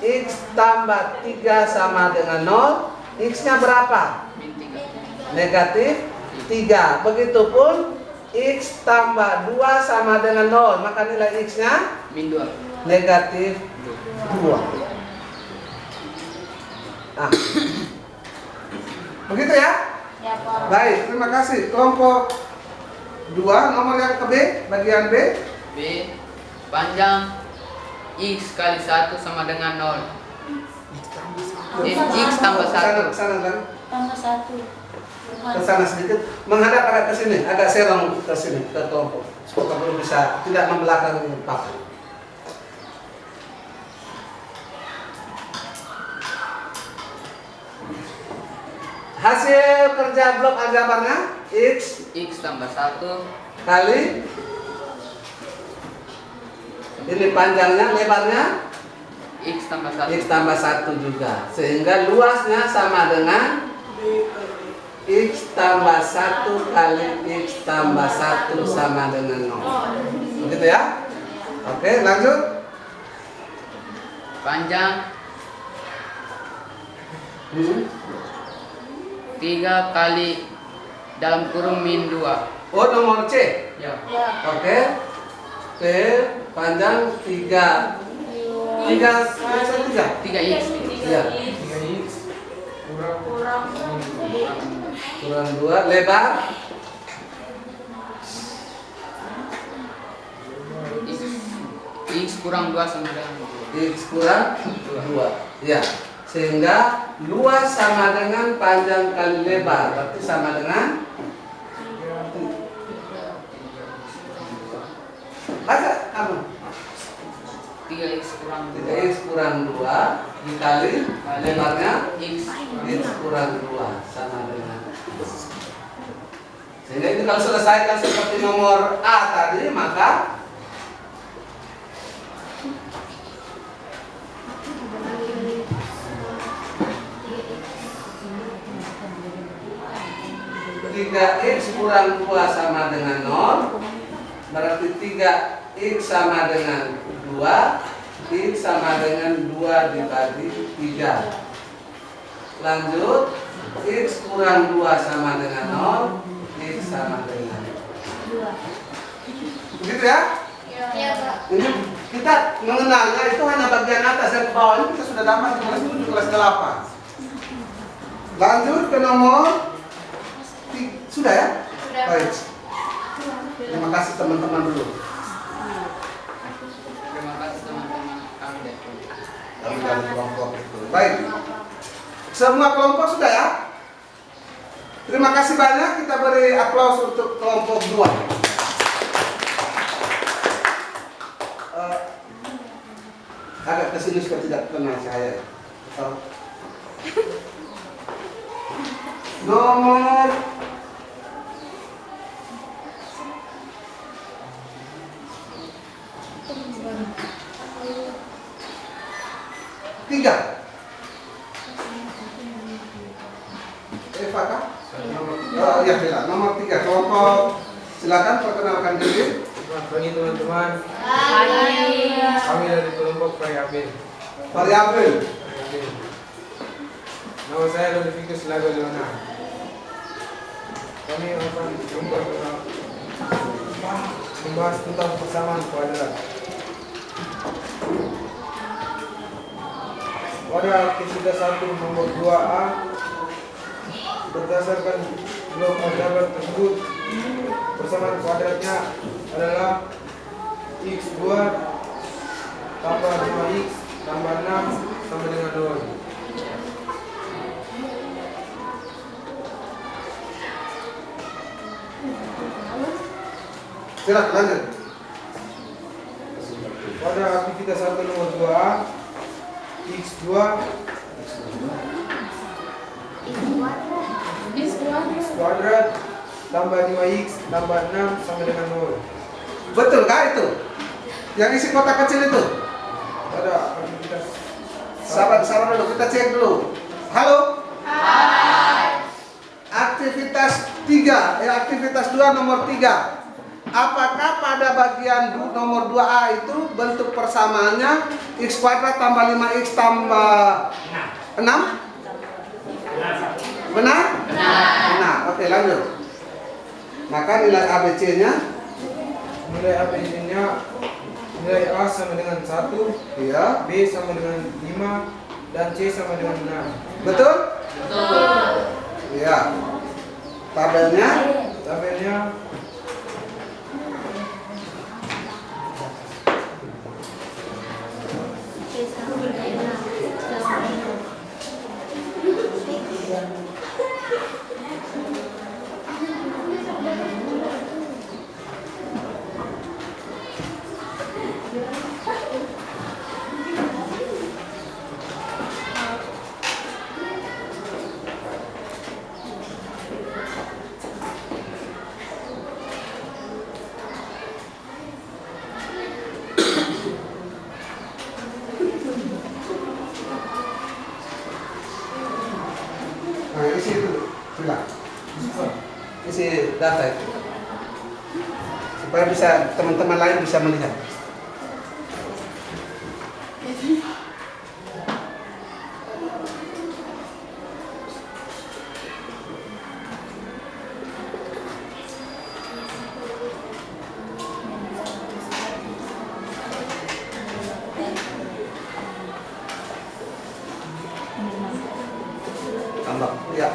X tambah 3 sama dengan 0. X-nya berapa? min 3. Negatif 3. Begitupun X tambah 2 sama dengan 0. Maka nilai X-nya min 2. negatif 2. Begitu ya? Ya, Pak. Baik, terima kasih. Kelompok 2, nomor yang ke B, bagian B. B. Panjang X kali 1 sama dengan 0. X tambah 1. Sana kan? Tambah 1. Ke sana sedikit, menghadap agak ke sini, agak serong ke sini, ke kelompok. Supaya belum bisa tidak membelakangi Pak. Hasil kerja blok aljabarnya X X tambah 1 kali ini panjangnya, lebarnya X tambah 1. X tambah 1 juga, sehingga luasnya sama dengan X tambah 1 kali X tambah 1 sama dengan 0. Begitu ya? Oke, lanjut. Panjang 3 kali dalam kurung min 2. Oh, nomor C. Ya. Ya. Oke. T panjang 3. 3 3X. Ya. 3X kurang Kurang kurang 2, lebar X kurang 2 sama dengan X kurang 2. Ya. Sehingga luas sama dengan panjang kali lebar, berarti sama dengan baca kamu 3X kurang 2 3X kurang 2 dikali lebarnya X. X kurang 2 sama dengan. Sehingga itu kalau selesaikan seperti nomor A tadi, maka tiga X kurang 2 sama dengan 0, berarti 3X sama dengan 2, X sama dengan 2 dibagi 3. Lanjut, X kurang 2 sama dengan 0, X sama dengan 2. Begitu ya? Iya, Pak. Ini kita mengenalnya itu hanya bagian atas, dan ke bawah ini kita sudah dapat di kelas 7, kelas 8. Lanjut ke nomor sudah ya? Sudah. Baik. Terima kasih teman-teman dulu. Terima kasih teman-teman kami. Kami dari kelompok itu. Baik. Semua kelompok sudah ya? Terima kasih banyak. Kita beri aplaus untuk kelompok 2. Agak kesini supaya tidak kenal saya. Nomor Oh ya, Bella. Nomor 3 kelompok. Silakan perkenalkan diri. Pagi teman-teman. Kami dari kelompok variabel. Variabel. Nama saya Lodivikus Lago Leona. Kami akan membahas tentang persamaan kuadrat. Pada aktivitas 1 nomor 2A, berdasarkan blok aljabar tersebut, persamaan kuadratnya adalah x2 tambah 5x tambah 6 sama dengan 0. Silakan lanjut. Pada aktivitas 1 nomor 2A, x2 kuadrat tambah 5x tambah 6 sama dengan 0. Betul kah itu? Yang isi kotak kecil itu? Pada aktivitas Sabar dulu, kita cek dulu. Halo? Hai. Aktivitas 3, aktivitas 2 nomor 3. Apakah pada bagian nomor 2A itu bentuk persamaannya x kuadrat tambah 5x tambah 6? Benar? Benar. Oke, lanjut. Maka nilai ABC-nya? nilai ABC-nya nilai A sama dengan 1, Iya. B sama dengan 5, dan C sama dengan 6. Betul? Betul. Iya. Tabelnya? Tabelnya isi itu bilang isi data itu supaya bisa teman-teman lain bisa melihat.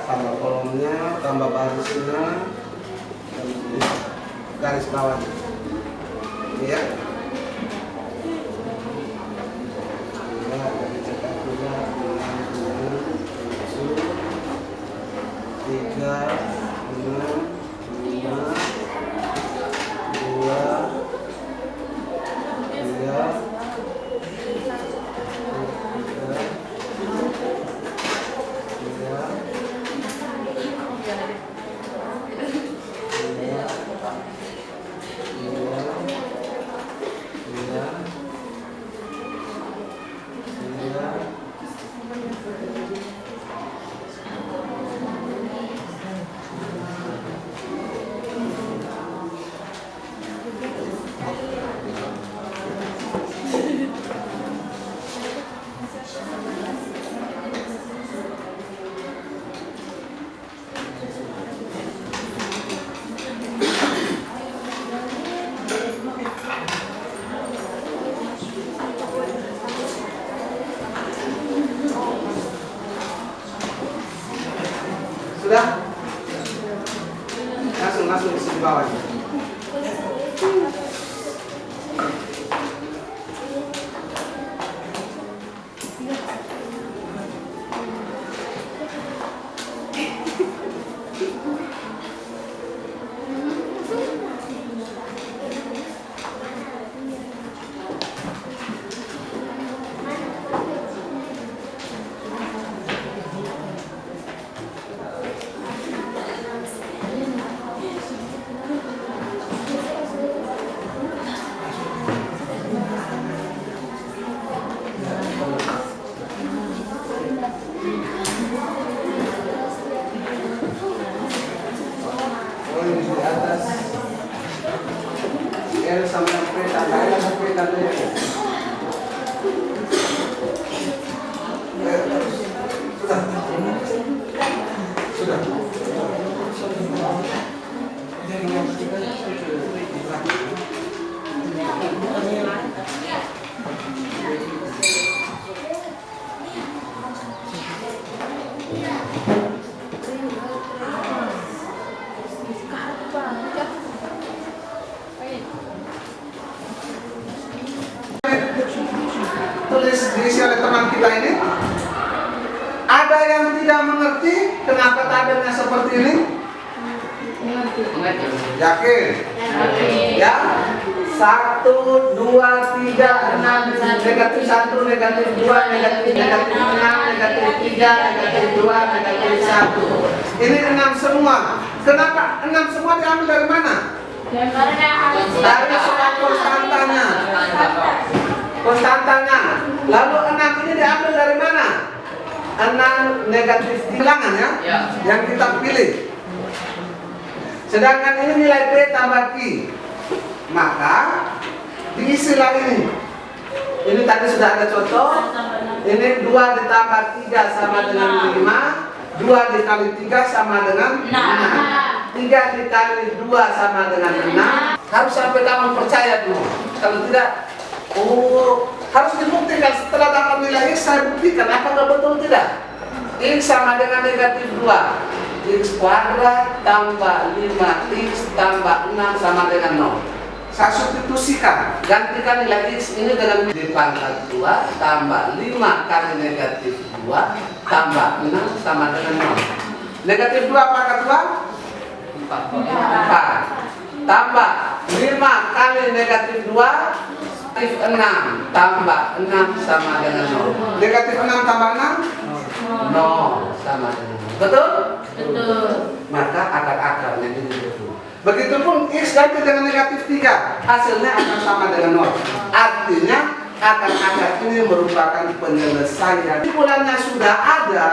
Tambah kolomnya, tambah barisnya, dan garis bawahnya. Iya. Ya, dari cetak juga 3, 6, 5, 2, 3. Sudah? Langsung isi di bawahnya. ini di atas. L sama P tambah L sama P tambah L. Sudah. Tulis diisi oleh teman kita ini. Ada yang tidak mengerti kenapa tabelnya seperti ini? Yakin? Ya. 1, 2, 3, 6, negatif 1, negatif 2, negatif 6, negatif 3, negatif 2, negatif 1. Ini 6 semua. Kenapa 6 semua diambil dari mana? Dari soal konstantanya. Konstantanya. Lalu 6 ini diambil dari mana? 6 negatif bilangan ya, yang kita pilih. Sedangkan ini nilai P tambah Q. Maka diisilah ini. Ini tadi sudah ada contoh. Ini 2 ditambah 3 sama dengan 5. 2 dikali 3 sama dengan 6. 3 dikali 2 sama dengan 6. Harus sampai kamu percaya dulu. Kalau tidak, harus dibuktikan. Setelah dapat nilai X, saya buktikan apakah betul tidak. X sama dengan negatif 2. X kuadrat tambah 5X tambah 6 sama dengan 0. Saya substitusikan, gantikan nilai X ini dengan di pangkat 2 tambah 5 kali negatif 2 tambah 6 sama dengan 0. Negatif 2 pangkat 2? 4. Tambah 5 kali negatif 2, negatif 6 tambah 6 sama dengan 0. Negatif 6 tambah 6? 0 sama dengan 0. Betul? Betul. Maka akar-akarnya ini betul. Begitupun X ganti dengan negatif 3, hasilnya akan sama dengan 0. Artinya akar-akar ini merupakan penyelesaian. Kesimpulannya sudah ada,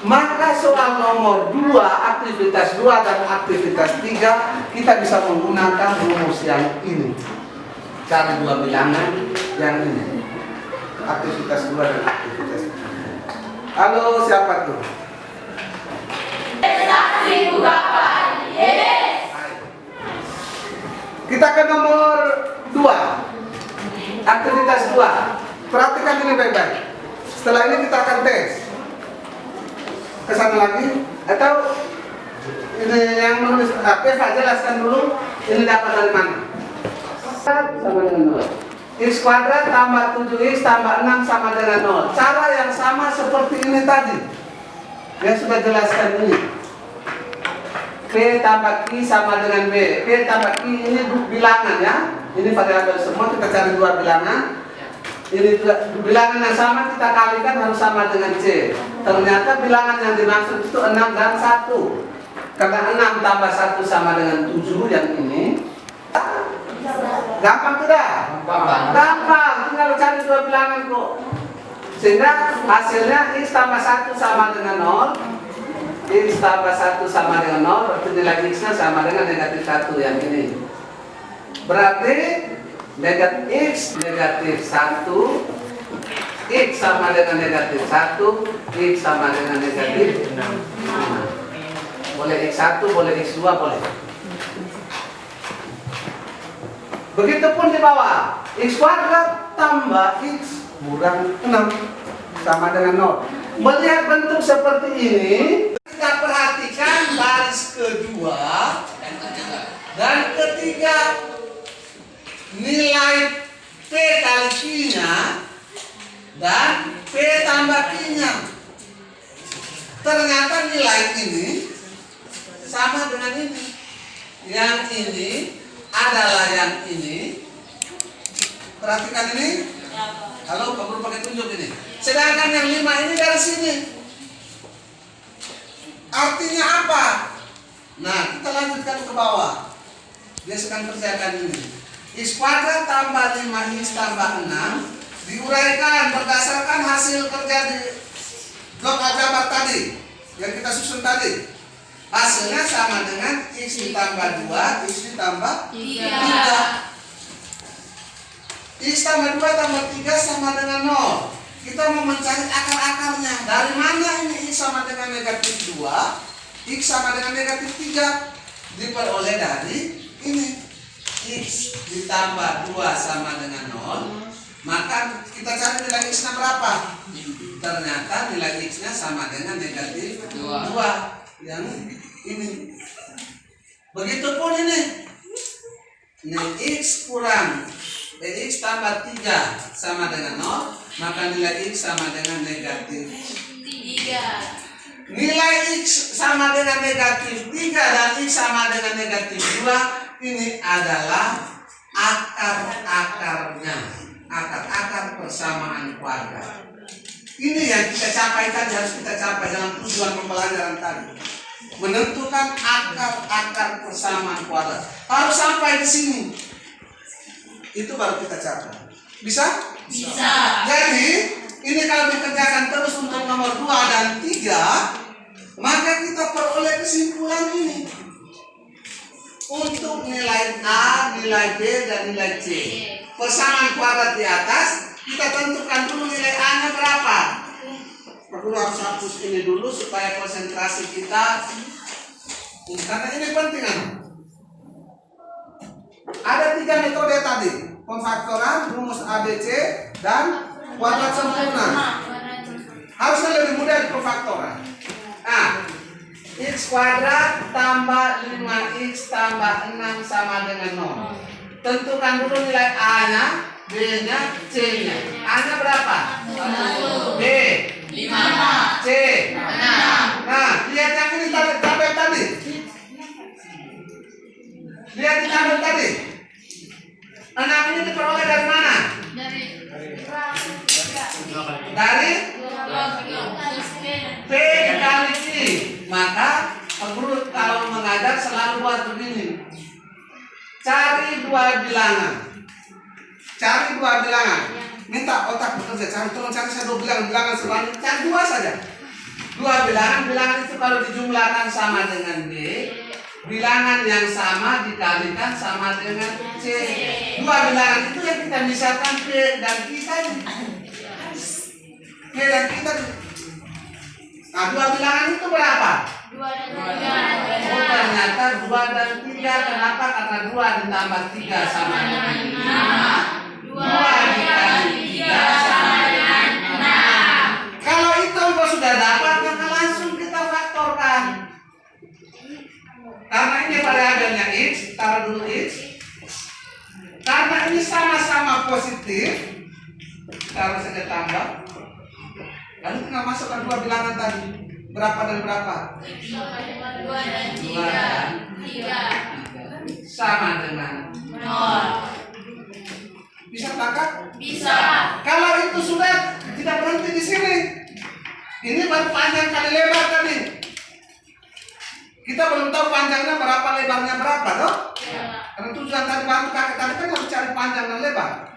maka soal nomor 2, aktivitas 2 dan aktivitas 3, kita bisa menggunakan rumus yang ini. Cari 2 bilangan yang ini. Aktivitas 2 dan aktivitas 3. Halo, siapa tuh? Kita ke nomor 2, aktivitas 2. Perhatikan ini baik-baik. Setelah ini kita akan tes. Kesana lagi, atau ini yang menulis Eva jelaskan dulu. Ini dapat dari mana? Sama dengan 0. X kuadrat tambah 7X tambah 6 sama dengan 0. Cara yang sama seperti ini tadi. Yang sudah jelaskan ini. P tambah Q sama dengan B. P tambah Q ini bilangan ya. Ini variabel semua, kita cari 2 bilangan. Ini bilangan yang sama kita kalikan harus sama dengan C. Ternyata bilangan yang dimaksud itu 6 dan 1. Karena 6 tambah 1 sama dengan 7 yang ini. Gampang tidak? Gampang. Tinggal cari 2 bilangan kok. Sehingga hasilnya X tambah 1 sama dengan 0. X tambah 1 sama dengan 0, berarti nilai X-nya sama dengan negatif 1 yang ini. Berarti negatif X negatif 1, X sama dengan negatif 1, X sama dengan negatif 6. Boleh X1, boleh X2, boleh. Begitupun di bawah, X kuadrat tambah X kurang 6 sama dengan 0. Melihat bentuk seperti ini, kita perhatikan baris kedua dan ketiga. Nilai P kali Q-nya dan P tambah Q-nya. Ternyata nilai ini sama dengan ini. Yang ini adalah yang ini. Perhatikan ini. Halo, kamu pakai tunjuk ini. Sedangkan yang 5 ini dari sini. Artinya apa? Nah, kita lanjutkan ke bawah. Dia sedang kerjakan ini. X kuadrat tambah 5X tambah 6 diuraikan berdasarkan hasil kerja di blok aljabar tadi yang kita susun tadi. Hasilnya sama dengan X ditambah 2, X ditambah 3. X tambah 2 tambah 3 sama dengan 0. Kita mau mencari akar-akarnya. Dari mana ini X sama dengan negatif 2, X sama dengan negatif 3? Diperoleh dari ini. X ditambah 2 sama dengan 0. Maka kita cari nilai X-nya berapa? Ternyata nilai X-nya sama dengan negatif 2. Yang ini. Begitupun ini. Ini X kurang X tambah 3 sama dengan 0, maka nilai X sama dengan negatif 3. Nilai X sama dengan negatif 3 dan X sama dengan negatif 2 ini adalah akar-akarnya, akar-akar persamaan kuadrat. Ini yang kita capai tadi, harus kita capai dalam tujuan pembelajaran tadi. Menentukan akar-akar persamaan kuadrat. Harus sampai di sini. Itu baru kita capai. Bisa? Bisa. Jadi, ini kalau dikerjakan terus untuk nomor 2 dan 3, maka kita peroleh kesimpulan ini. Untuk nilai A, nilai B, dan nilai C. Persamaan kuadrat di atas, kita tentukan dulu nilai A-nya berapa. Perlu harus hapus ini dulu supaya konsentrasi kita. Karena ini penting. Ada 3 metode tadi. Pemfaktoran, rumus ABC, dan kuadrat sempurna. Harusnya lebih mudah di pemfaktoran. Nah, X kuadrat tambah 5X tambah 6 sama dengan 0. Tentukan dulu nilai A-nya, B-nya, C-nya. A-nya berapa? 1. B 5. C 6. Nah, lihat yang ini tabel tadi. Lihat di tabel tadi. 6 ini diperoleh dari mana? Dari P dikali Q. Maka guru kalau mengajar selalu buat begini. Cari 2 bilangan. Cari 2 bilangan. Minta otak bekerja. Tolong cari saya 2 bilangan. Bilangan sebanyak. Cari 2 saja. 2 bilangan. Bilangan itu kalau dijumlahkan sama dengan B. Bilangan yang sama dikalikan sama dengan C. 2 bilangan itu yang kita misalkan P dan Q tadi. P dan Q tadi. Nah, 2 bilangan itu berapa? 2 dan 3. Oh, ternyata 2 dan 3. Kenapa? Karena 2 ditambah 3 sama dengan 5. 2 dikali 3 sama dengan 6. Kalau itu engkau sudah dapat, maka langsung kita faktorkan. Karena ini variabelnya X, taruh dulu X. Karena ini sama-sama positif, taruh saja tambah. Lalu tinggal masukkan 2 bilangan tadi. Berapa dan berapa? 2 dan 3. Sama dengan 0. Bisa tangkap? Bisa. Kalau itu sudah tidak berhenti di sini. Ini baru panjang kali lebar tadi. Kita belum tahu panjangnya berapa, lebarnya berapa, toh? Karena tujuan tadi bantu kakek tadi kan harus cari panjang dan lebar.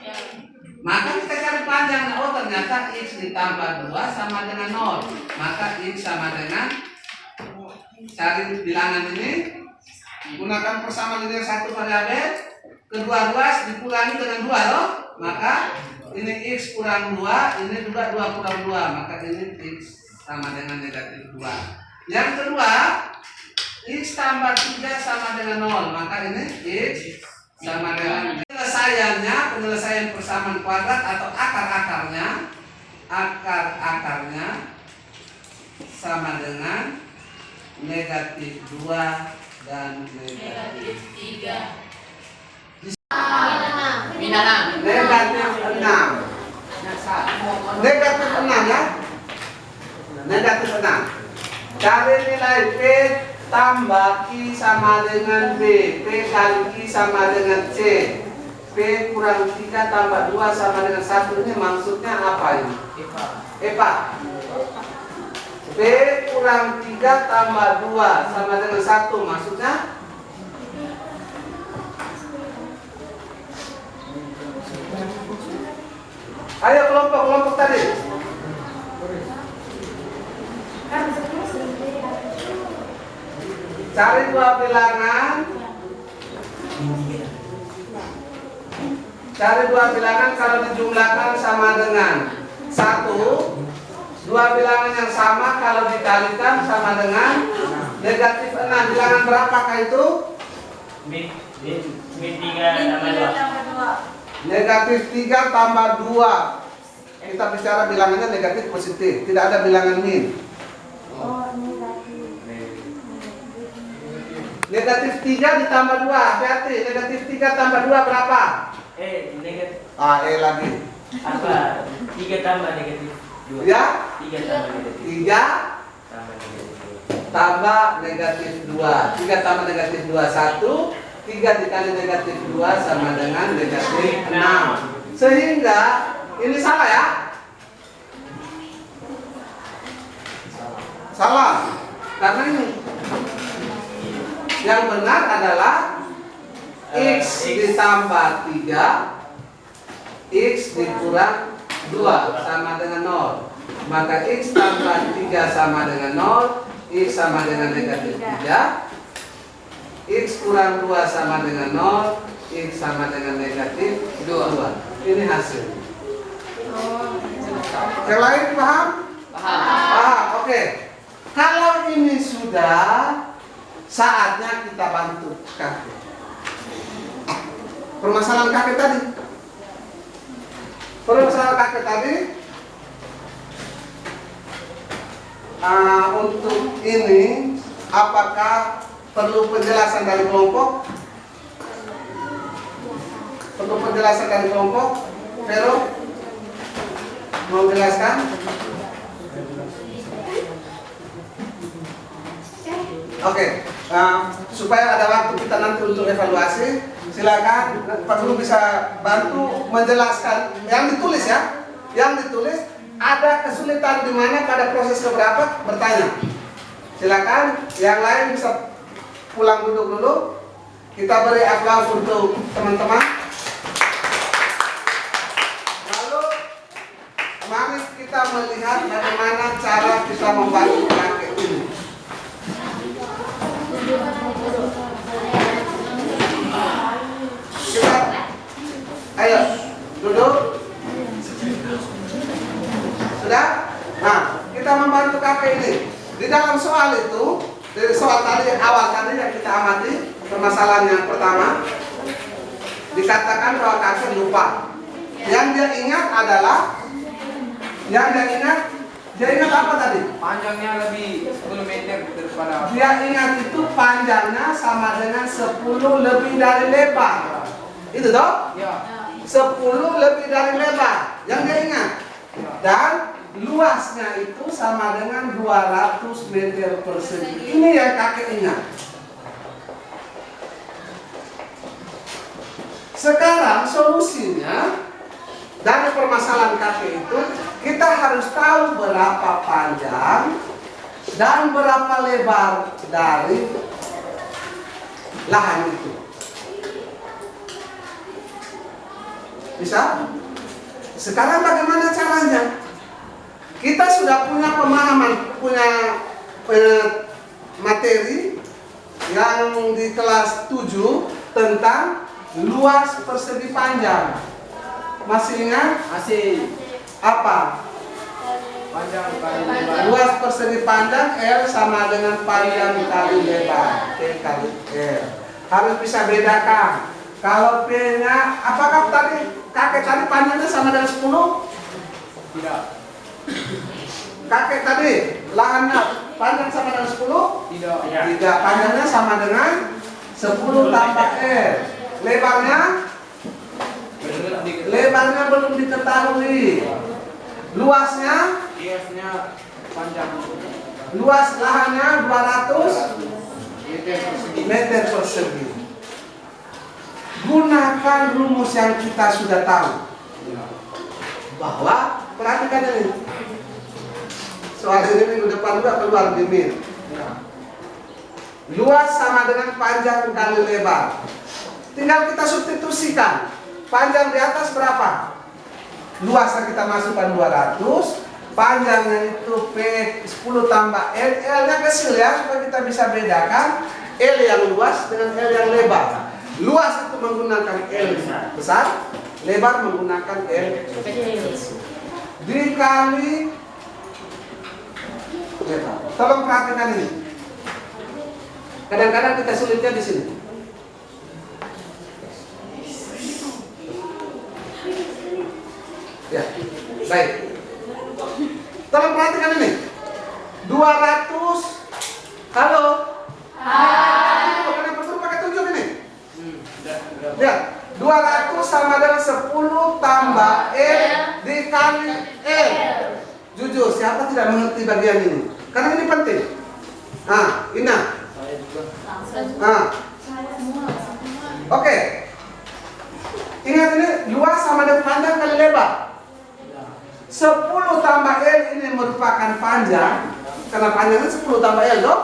Maka kita cari panjang. Oh, ternyata X ditambah 2 sama dengan 0. Maka X sama dengan, cari bilangan ini, gunakan persamaan linear 1 variabel, kedua ruas dikurangi dengan 2, loh. Maka ini X kurang 2, ini juga 2 kurang 2. Maka ini X sama dengan negatif 2. Yang kedua, X tambah 3 sama dengan 0. Maka ini X sama dengan, penyelesaian persamaan kuadrat atau akar-akarnya sama dengan negatif 2 dan negatif 3. Negatif 6. Negatif 6 ya. Negatif 6. Cari nilai P tambah Q sama dengan B. P kali Q sama dengan C. P kurang 3 tambah 2 sama dengan 1. Ini maksudnya apa ini? EPA. P kurang 3 tambah 2 sama dengan 1. Maksudnya? Ayo kelompok-kelompok tadi. Cari dua bilangan. Cari dua bilangan kalau dijumlahkan sama dengan 1. Dua bilangan yang sama kalau dikalikan sama dengan negatif 6. Bilangan berapakah itu? Min 3 tambah 2. Negatif 3 tambah 2. Kita bicara bilangannya negatif positif, tidak ada bilangan min. Negatif 3 ditambah 2, hati-hati. Negatif 3 tambah 2 berapa? Negatif. Lagi. Apa? 3 tambah negatif 2. Ya? 3 tambah negatif 3 tambah negatif 2. tambah negatif 2. 3 tambah negatif 2, 1. 3 dikali negatif 2 sama dengan negatif 6. Sehingga, ini salah ya? Salah. Karena ini yang benar adalah X ditambah 3, X dikurang 2 sama dengan 0. Maka X tambah 3 sama dengan 0, X sama dengan negatif 3, X kurang 2 sama dengan 0, X sama dengan negatif 2. Ini hasil. Yang lain paham? Paham, oke. Kalau ini sudah, saatnya kita bantu kakek. Permasalahan kakek tadi. Untuk ini, apakah perlu penjelasan dari kelompok? Perlu penjelasan dari kelompok? Vero? Mau jelaskan? Oke, supaya ada waktu kita nanti untuk evaluasi, silakan Pak Guru bisa bantu menjelaskan yang ditulis ya. Yang ditulis ada kesulitan di mana pada proses keberapa? Bertanya. Silakan, yang lain bisa pulang duduk dulu. Kita beri aplaus untuk teman-teman. Lalu mari kita melihat bagaimana cara kita membantu kakek ini. Kita, ayo duduk. Sudah? Nah, kita membantu kakek ini. Di dalam soal itu, dari soal tadi awal tadi yang kita amati, permasalahan yang pertama dikatakan bahwa kakek lupa. Yang dia ingat adalah, dia ingat apa tadi? Panjangnya lebih 10 meter daripada. Dia ingat itu panjangnya sama dengan 10 lebih dari lebar. Itu toh? Ya. 10 lebih dari lebar. Yang dia ingat. Dan luasnya itu sama dengan 200 meter persegi. Ini yang kakek ingat. Sekarang solusinya dari permasalahan kakek itu, kita harus tahu berapa panjang dan berapa lebar dari lahan itu. Bisa? Sekarang bagaimana caranya? Kita sudah punya pemahaman, punya materi yang di kelas 7 tentang luas persegi panjang. Masih ingat? Masih. Apa? Panjang kali lebar. Luas persegi panjang L sama dengan panjang kali lebar, P kali L. Harus bisa bedakan. Kalau P-nya, apakah kakek tadi panjangnya sama dengan 10? Tidak. Kakek tadi lahannya panjang sama dengan 10? Tidak. Tidak, panjangnya sama dengan 10 tambah L. Lebarnya belum diketahui. Luasnya? Luasnya panjang. Luas lahannya 200 meter persegi. meter persegi. Gunakan rumus yang kita sudah tahu. Bahwa, perhatikan ini. Soal ini minggu depan juga keluar di MIR. Luas sama dengan panjang kali lebar. Tinggal kita substitusikan. Panjang di atas berapa? Luasnya kita masukkan 200. Panjangnya itu P 10 tambah L. L-nya kecil ya, supaya kita bisa bedakan. L yang luas dengan L yang lebar. Luas itu menggunakan L besar, lebar menggunakan L kecil. Dikali lebar. Tolong perhatikan ini. Kadang-kadang kita sulitnya di sini. Ya, baik. Tolong perhatikan ini. 200. Halo. Halo. Kenapa perlu pakai tunjuk ini? Lihat, 200 sama dengan 10 tambah L dikali L. Jujur, siapa tidak mengerti bagian ini? Karena ini penting. Nah, Ina. Nah. Oke. Ingat ini, luas sama dengan panjang kali lebar. 10 tambah L ini merupakan panjang. Karena panjangnya 10 tambah L, dong?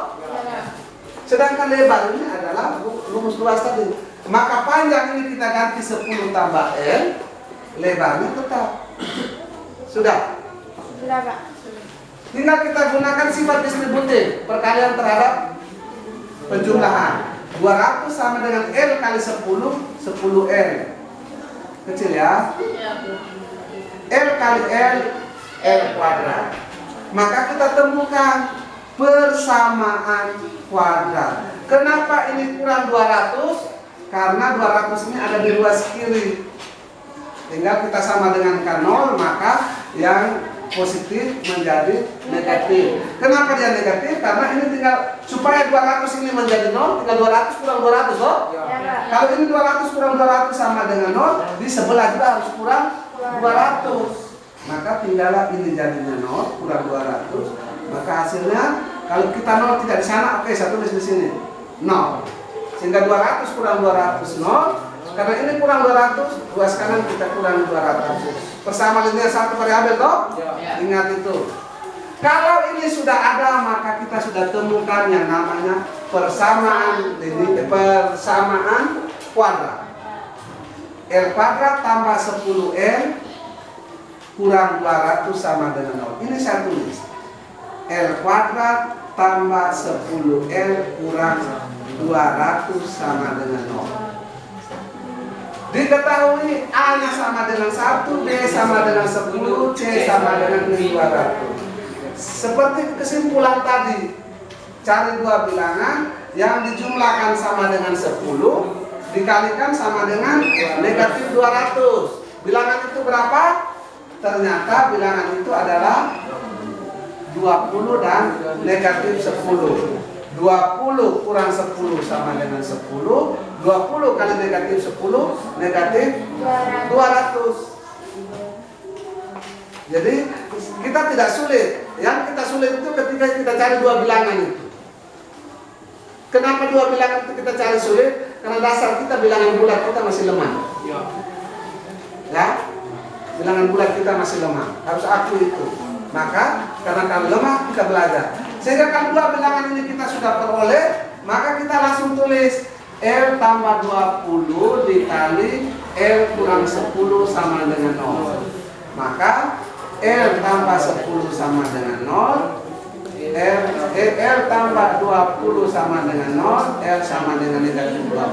Sedangkan lebar ini adalah rumus luas tadi. Maka panjang ini kita ganti 10 tambah L, lebarnya tetap. Sudah? Sudah, Pak. Tinggal kita gunakan sifat distributif, perkalian terhadap penjumlahan. 200 sama dengan L kali 10, 10L. Kecil ya. L kali L, L kuadrat. Maka kita temukan persamaan kuadrat. Kenapa ini kurang 200? Karena 200 ini ada di ruas kiri. Tinggal kita sama dengan K0, maka yang positif menjadi negatif. Kenapa dia negatif? Karena ini tinggal, supaya 200 ini menjadi 0, tinggal 200 kurang 200, oh? Ya. Kalau ini 200 kurang 200 sama dengan 0, di sebelah juga harus kurang 200. Maka tinggallah ini jadinya 0, kurang 200. Maka hasilnya, kalau kita 0 tidak di sana, oke, saya tulis di sini 0. Sehingga 200 kurang 200, 0. Karena ini kurang 200, ruas kanan kita kurang 200. Persamaan linear satu variabel, toh? Ya. Ingat itu. Kalau ini sudah ada, maka kita sudah temukan yang namanya persamaan persamaan kuadrat. L kuadrat tambah 10L kurang 200 sama dengan 0. Ini saya tulis. L kuadrat tambah 10L kurang 200 sama dengan 0. Diketahui A-nya sama dengan 1, B sama dengan 10, C sama dengan 200. Seperti kesimpulan tadi, cari dua bilangan yang dijumlahkan sama dengan 10, dikalikan sama dengan negatif 200. Bilangan itu berapa? Ternyata bilangan itu adalah 20 dan negatif 10. 20 kurang 10 sama dengan 10. 20 kali negatif 10 negatif 200. Jadi kita tidak sulit. Yang kita sulit itu ketika kita cari dua bilangan itu. Kenapa dua bilangan itu kita cari sulit? Karena dasar kita bilangan bulat kita masih lemah. Ya, bilangan bulat kita masih lemah. Harus akui itu. Maka karena kami lemah kita belajar. Sehingga kalau dua bilangan ini kita sudah peroleh, maka kita langsung tulis L tambah 20 dikali L kurang 10 sama dengan 0. Maka L tambah 10 sama dengan 0, L tambah 20 sama dengan 0, L sama dengan negatif 20,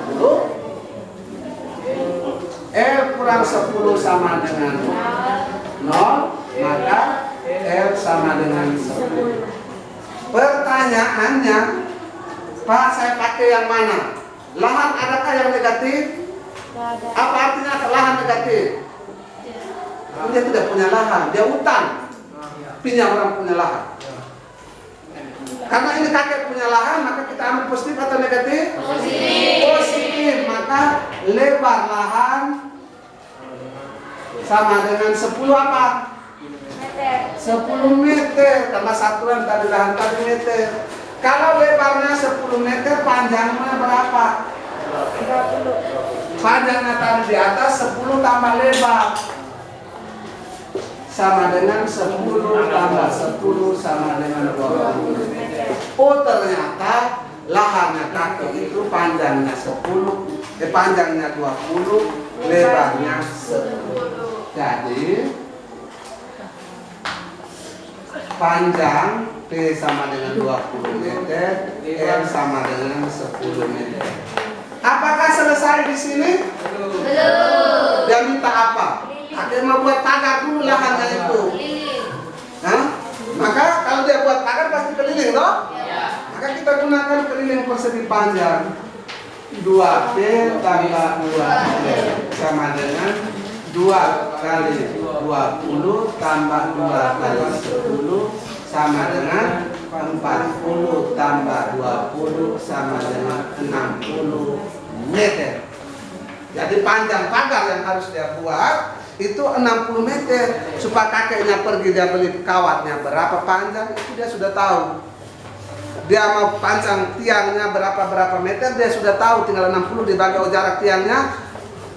L kurang 10 sama dengan 0, maka L sama dengan 10. Pertanyaannya, Pak, saya pakai yang mana? Lahan adakah yang negatif? Apa artinya lahan negatif? Dia tidak punya lahan, dia utang. Pinjam orang punya lahan. Karena ini kakek punya lahan, maka kita ambil positif atau negatif? Positif. Positif, maka lebar lahan sama dengan 10 apa? 10 meter, karena satuan tadi lahan tadi meter. Kalau lebarnya 10 meter, panjangnya berapa? 20. Panjangnya tadi di atas 10 tambah lebar sama dengan 10 tambah 10 sama dengan 20. Oh, ternyata lahannya kaki itu panjangnya 10, panjangnya 20, lebarnya 10. Jadi panjang P sama dengan 20 meter, R sama dengan 10 meter. Apakah selesai di sini? Belum. Dia minta apa? Dia mau buat pagar dulu lahannya itu. Keliling. Hah? Maka kalau dia buat pagar pasti keliling, toh? Ya. Maka kita gunakan keliling persegi panjang 2P tambah 2P sama dengan 2 kali 20 tambah 2 kali 10 sama dengan 40 tambah 20 sama dengan 60 meter. Jadi panjang pagar yang harus dia buat itu 60 meter. Supaya kakeknya pergi dia beli kawatnya berapa panjang itu dia sudah tahu. Dia mau panjang tiangnya berapa meter dia sudah tahu, tinggal 60 dibagi jarak tiangnya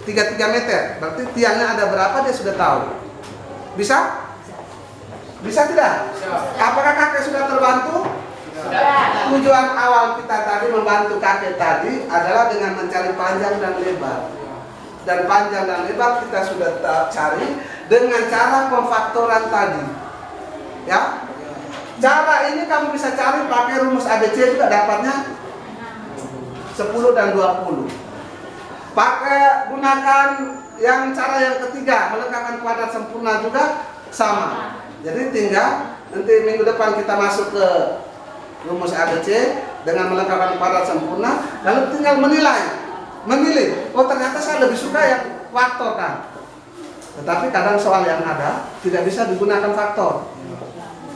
33 meter. Berarti tiangnya ada berapa dia sudah tahu. Bisa? Bisa tidak? Apakah kakek sudah terbantu? Tujuan awal kita tadi membantu kakek tadi adalah dengan mencari panjang dan lebar. Dan panjang dan lebar kita sudah cari dengan cara pemfaktoran tadi. Ya? Cara ini kamu bisa cari pakai rumus ABC juga dapatnya 10 dan 20. Pakai gunakan yang cara yang ketiga, melengkapkan kuadrat sempurna juga sama. Jadi tinggal nanti minggu depan kita masuk ke rumus ABC dengan melengkapkan kuadrat sempurna, lalu tinggal memilih. Oh ternyata saya lebih suka yang faktor kan. Tetapi kadang soal yang ada tidak bisa digunakan faktor.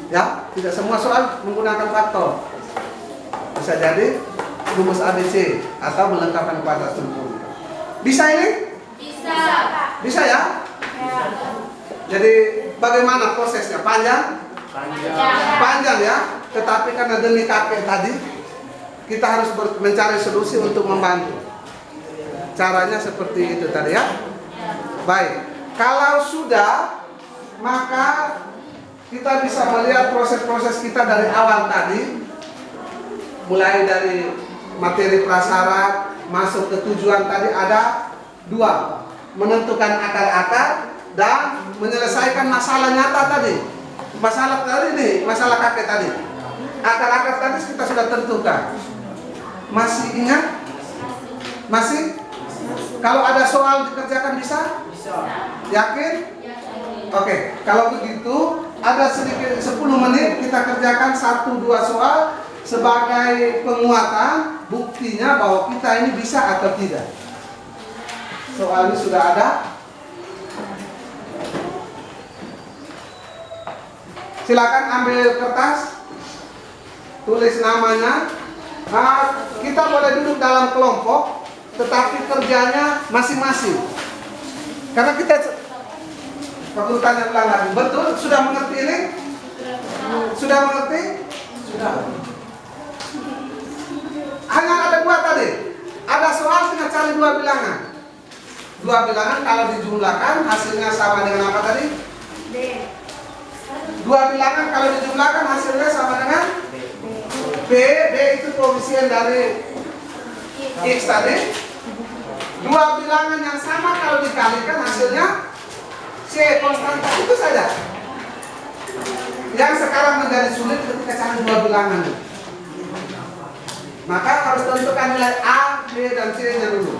Ya, tidak semua soal menggunakan faktor. Bisa jadi rumus ABC atau melengkapkan kuadrat sempurna. Bisa ini? Bisa. Bisa ya? Jadi bagaimana prosesnya? Panjang? Panjang ya. Tetapi karena demi kakek tadi, kita harus mencari solusi untuk membantu. Caranya seperti itu tadi ya. Baik. Kalau sudah, maka kita bisa melihat proses-proses kita dari awal tadi, mulai dari materi prasyarat masuk ke tujuan tadi ada 2, menentukan akar-akar dan menyelesaikan masalah nyata tadi. Masalah tadi nih, masalah kakek tadi. Akar-akar tadi kita sudah tentukan. Masih ingat? Masih? Kalau ada soal dikerjakan bisa? Yakin? Oke, kalau begitu ada sedikit 10 menit kita kerjakan 1-2 soal sebagai penguatan buktinya bahwa kita ini bisa atau tidak. Soalnya sudah ada. Silakan ambil kertas, tulis namanya. Nah, kita boleh duduk dalam kelompok, tetapi kerjanya masing-masing. Karena kita perlu tanya ulang lagi. Betul? Sudah mengerti ini? Sudah mengerti? Sudah. Hanya ada 2 tadi. Ada soal tinggal cari 2 bilangan. 2 bilangan kalau dijumlahkan hasilnya sama dengan apa tadi? D. 2 bilangan kalau dijumlahkan hasilnya sama dengan B. B itu koefisien dari X tadi. 2 bilangan yang sama kalau dikalikan hasilnya C konstanta, itu saja. Yang sekarang menjadi sulit ketika cari 2 bilangan. Maka harus tentukan nilai A, B, dan C-nya dulu.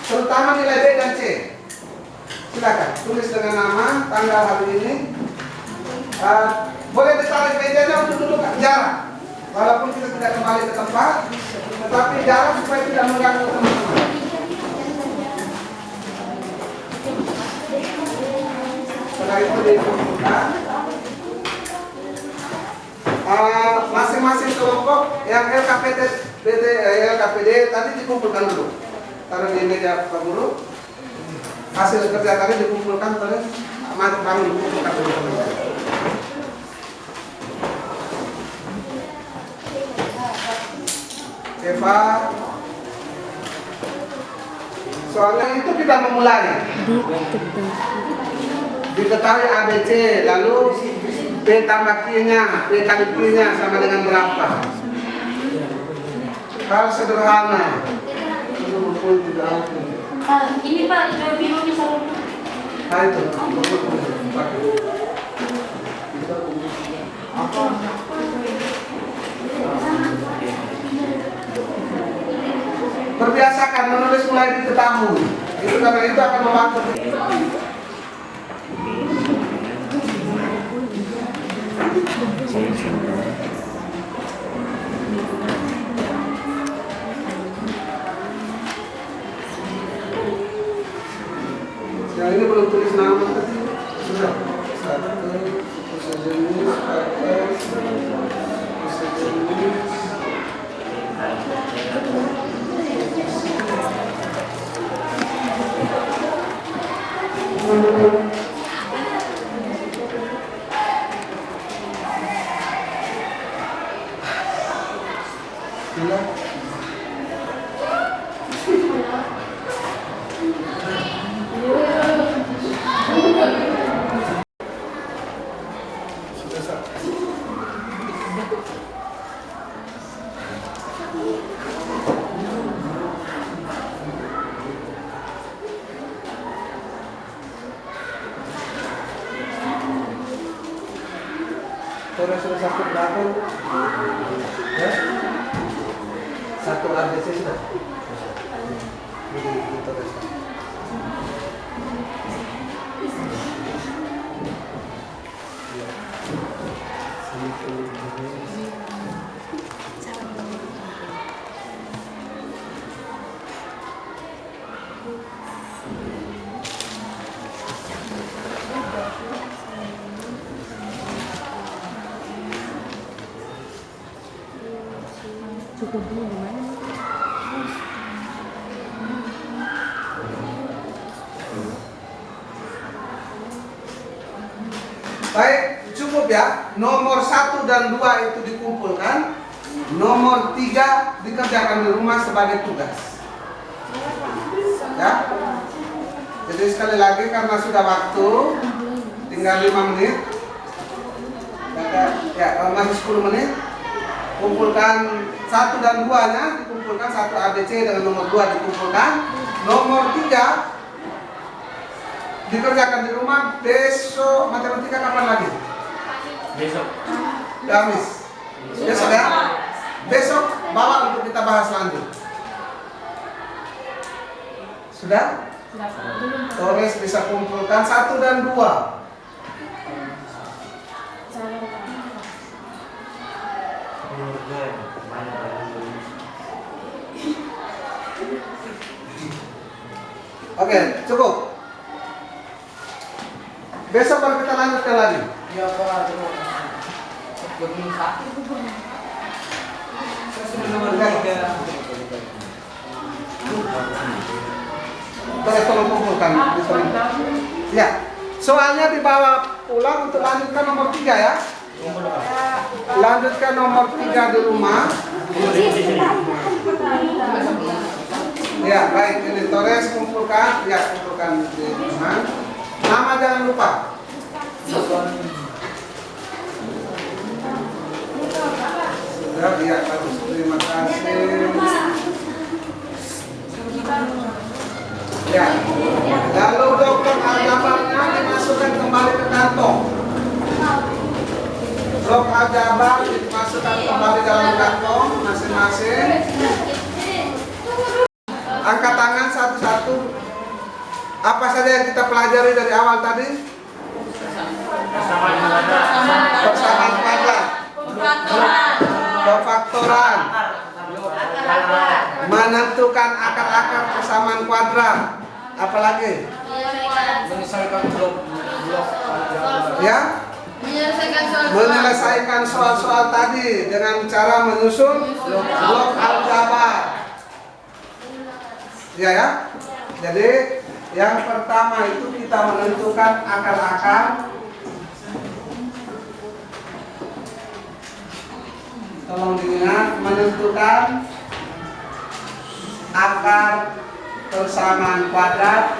Terutama nilai B dan C. Silakan tulis dengan nama, tanggal hari ini. Boleh ditarik mejanya untuk duduk jarak. Walaupun kita tidak kembali ke tempat, tetapi jarak supaya tidak mengganggu teman-teman. Setelah itu dikumpulkan. Masing-masing kelompok yang LKPD tadi dikumpulkan dulu. Taruh di meja Pak Guru. Hasil kerja tadi dikumpulkan oleh kami dikumpulkan dulu. Eva. Soalnya itu kita memulai. Diketahui ABC, lalu P tambah Q-nya, P kali Q-nya sama dengan berapa? Hal sederhana. Ini Pak, coba bisa. Nah itu. Perbiasakan menulis mulai diketahui. Itu karena itu akan membantu. Yang ini belum tulis nama tadi. Sudah. Satu, sejenis, atas, sejenis. Gila. Sudah satu. Torres sudah satu belakang. Ya? Satu ABC sudah. Ini Torres. Cukup dulu gimana? Baik, cukup ya. Nomor 1 dan 2 itu dikumpulkan. Nomor 3 dikerjakan di rumah sebagai tugas. Ya. Jadi sekali lagi karena sudah waktu tinggal 5 menit. Ya, masih 10 menit. Kumpulkan 1 dan 2-nya, dikumpulkan 1 ABC dengan nomor 2 dikumpulkan. Nomor 3 dikerjakan di rumah. Besok matematika kapan lagi? Besok. Kamis. Besok ya? Besok bawa untuk kita bahas lanjut. Sudah? Torres bisa kumpulkan 1 dan 2. Oke, cukup. Besok baru kita lanjutkan lagi. Iya Pak. Begini sakit. Terus tolong kumpulkan. Ya, soalnya dibawa pulang untuk lanjutkan nomor 3 ya. Lanjutkan nomor 3 di rumah. Ya, baik. Ini Torres kumpulkan. Ya, kumpulkan di rumah. Nama jangan lupa. Sudah, ya, bagus. Terima kasih. Ya, lalu blok aljabarnya dimasukkan kembali ke kantong. Blok aljabar dimasukkan kembali dalam kantong masing-masing. Angkat tangan satu-satu. Apa saja yang kita pelajari dari awal tadi? Persamaan kuadrat, pemfaktoran, menentukan akar-akar persamaan kuadrat. Apalagi? Menyelesaikan blok aljabar. Ya? Menyelesaikan soal-soal tadi dengan cara menyusun blok aljabar. Ya. Jadi yang pertama itu kita menentukan akar-akar. Tolong diingat, menentukan akar persamaan kuadrat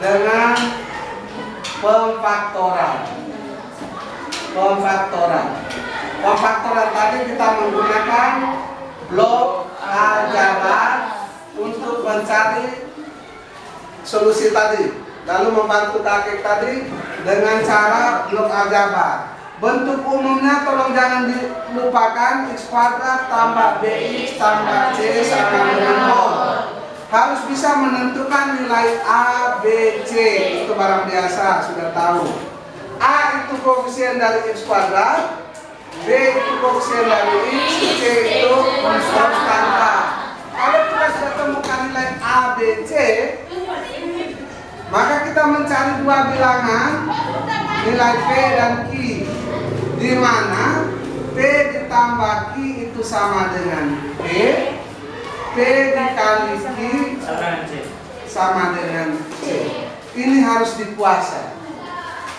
dengan pemfaktoran. Pemfaktoran tadi kita menggunakan blok aljabar untuk mencari solusi tadi. lalu membantu kakek tadi dengan cara blok aljabar. Bentuk umumnya tolong jangan dilupakan, x kuadrat tambah bx tambah c sama dengan 0. Harus bisa menentukan nilai a, b, c. Itu barang biasa, sudah tahu. A itu koefisien dari x kuadrat, b itu koefisien dari x, c itu konstanta. Kalau kita sudah temukan nilai a, b, c, maka kita mencari dua bilangan, nilai p dan q, di mana p ditambah q itu sama dengan p, p dikali q sama dengan c. Ini harus dikuasai.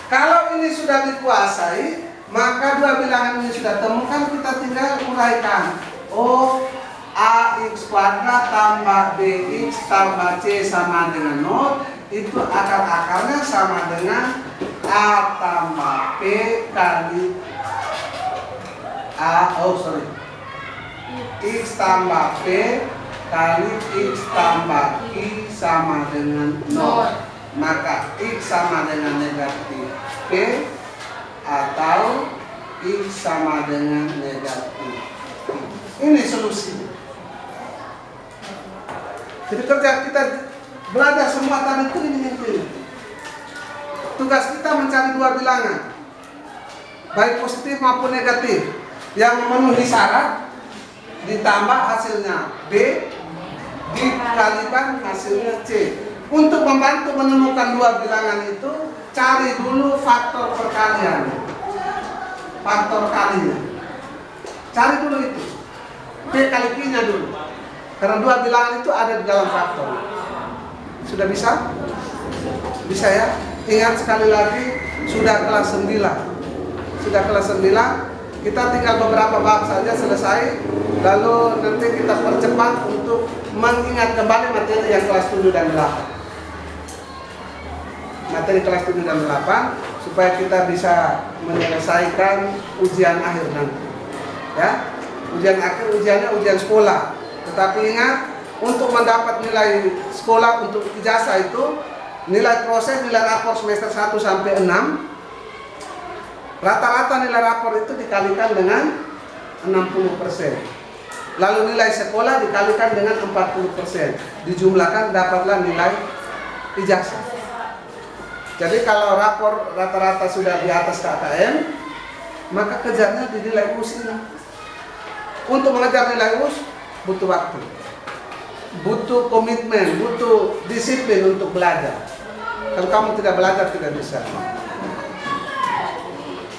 Kalau ini sudah dikuasai, maka dua bilangan ini sudah temukan, kita tinggal uraikan. Oh, ax kuadrat tambah bx tambah c sama dengan 0, itu akar-akarnya sama dengan a tambah p kali x tambah p kali x tambah q sama dengan 0. Maka x sama dengan negatif p atau x sama dengan negatif q. Ini solusi. Jadi kerja kita belajar semua tadi itu ini. Tugas kita mencari dua bilangan, baik positif maupun negatif, yang memenuhi syarat, ditambah hasilnya B, dikalikan hasilnya C. Untuk membantu menemukan dua bilangan itu, cari dulu faktor perkalian, faktor kalinya. Cari dulu itu, P kali Q-nya dulu, karena dua bilangan itu ada di dalam faktor. Sudah bisa? Bisa ya? Ingat sekali lagi, sudah kelas 9. Sudah kelas 9, kita tinggal beberapa bab saja selesai. Lalu nanti kita percepat untuk mengingat kembali materi yang kelas 7 dan 8. Materi kelas 7 dan 8, supaya kita bisa menyelesaikan ujian akhir nanti. Ya, ujian akhir, ujiannya ujian sekolah. Tetapi ingat, untuk mendapat nilai sekolah untuk ijazah itu, nilai proses, nilai rapor semester 1 sampai 6, rata-rata nilai rapor itu dikalikan dengan 60%. Lalu nilai sekolah dikalikan dengan 40%. Dijumlahkan dapatlah nilai ijazah. Jadi kalau rapor rata-rata sudah di atas KKM, maka kejarnya di nilai US ini. Untuk mengejar nilai US butuh waktu, butuh komitmen, butuh disiplin untuk belajar. Kalau kamu tidak belajar, tidak bisa.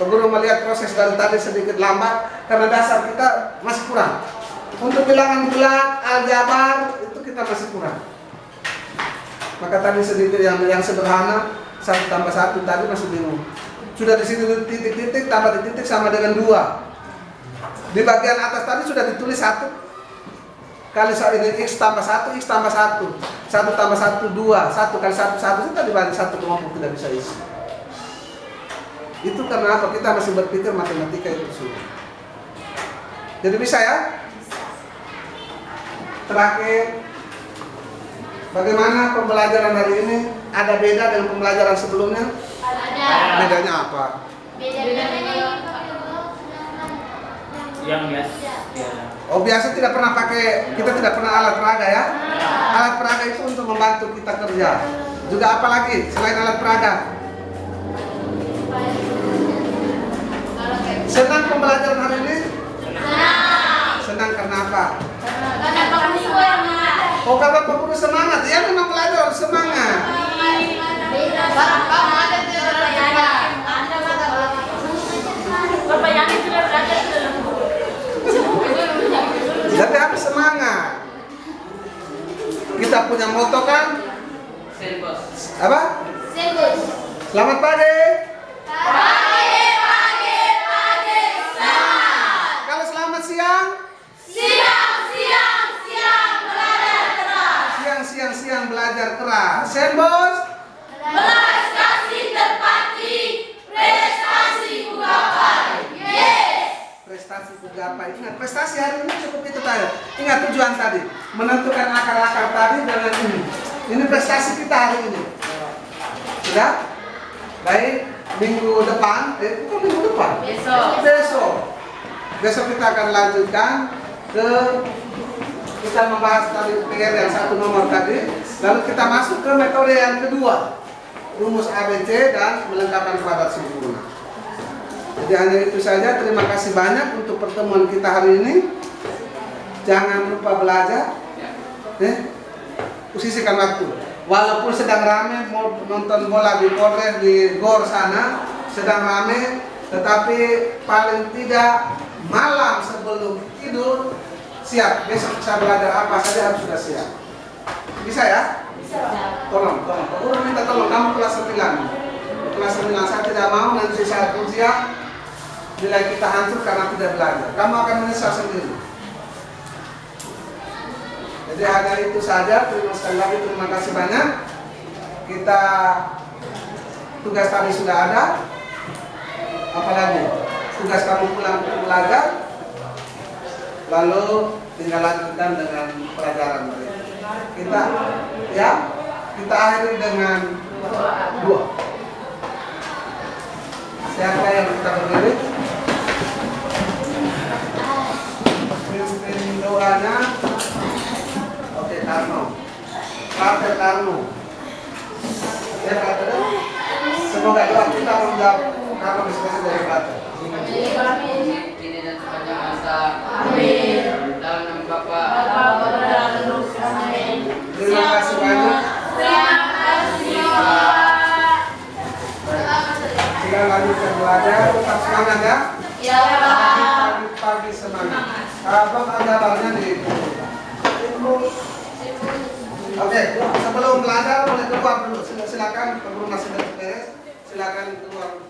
Pak Guru melihat proses dari tadi sedikit lambat karena dasar kita masih kurang. Untuk bilangan bulat, aljabar itu kita masih kurang. Maka tadi sedikit yang sederhana, 1 tambah 1 tadi masih bingung. Sudah di sini titik-titik tambah titik sama dengan 2. Di bagian atas tadi sudah ditulis 1 kali ini x tambah 1, x tambah 1, 1 tambah 1, 2, 1 kali 1, 1 kita dibagi 1 kelompok tidak bisa isi. Itu karena apa? Kita masih berpikir matematika itu sulit. Jadi bisa ya? Terakhir, bagaimana pembelajaran hari ini? Ada beda dengan pembelajaran sebelumnya? Ada. Bedanya apa? Bedanya Yang biasa. Ya. Oh, biasa tidak pernah pakai, kita tidak pernah alat peraga ya? Alat peraga itu untuk membantu kita kerja. Juga apa lagi selain alat peraga? Senang pembelajaran hari ini? Senang karena apa? Karena Pak Guru semangat. Oh, karena Pak Guru semangat. Ya memang pelajar harus semangat. Barang kamu ada Bapak yang sudah belajar sudah. Jadi harus semangat. Kita punya moto kan? Apa? Selamat pagi. Kalau selamat siang? Siang belajar keras. Sen bos? Belas kasih terpati, prestasi ku gapai. Yes. Prestasi ku gapai. Ingat, prestasi hari ini cukup itu tadi. Ingat tujuan tadi, menentukan akar-akar tadi dengan ini. Ini prestasi kita hari ini. Sudah? Baik, minggu depan, bukan minggu depan. Besok kita akan lanjutkan ke kita membahas tadi PR yang 1 nomor tadi, lalu kita masuk ke metode yang kedua, rumus ABC dan melengkapkan kuadrat sempurna. Jadi hanya itu saja. Terima kasih banyak untuk pertemuan kita hari ini. Jangan lupa belajar. Sisihkan waktu. Walaupun sedang rame mau nonton bola di Polres di Gor sana, sedang rame, tetapi paling tidak malam sebelum tidur siap. Besok saya belajar apa saja harus sudah siap. Bisa ya? Bisa. Tolong. Guru minta tolong kamu kelas 9. Kelas 9 saya tidak mau nanti saat ujian nilai kita hancur karena tidak belajar. Kamu akan menyesal sendiri. Jadi hanya itu saja. Terima kasih banyak. Kita tugas tadi sudah ada. Apalagi tugas kamu pulang belajar. Lalu tinggal lanjutkan dengan pelajaran mereka. Kita akhiri dengan doa. Siapa yang kita berdiri? Pimpin doanya. Oke, Karno. Partai Karno. Ya, Partai. Semoga doa kita menjawab Karno bisa dari Partai. Ini dan sepanjang masa. Amin. Dalam nama Bapa. Terima kasih banyak. Kita lanjutkan belajar. Tetap semangat ya. Pagi semangat. Abang ada barangnya di. Oke, sebelum belajar boleh keluar dulu. Silakan, keburu masih beres. Silakan keluar.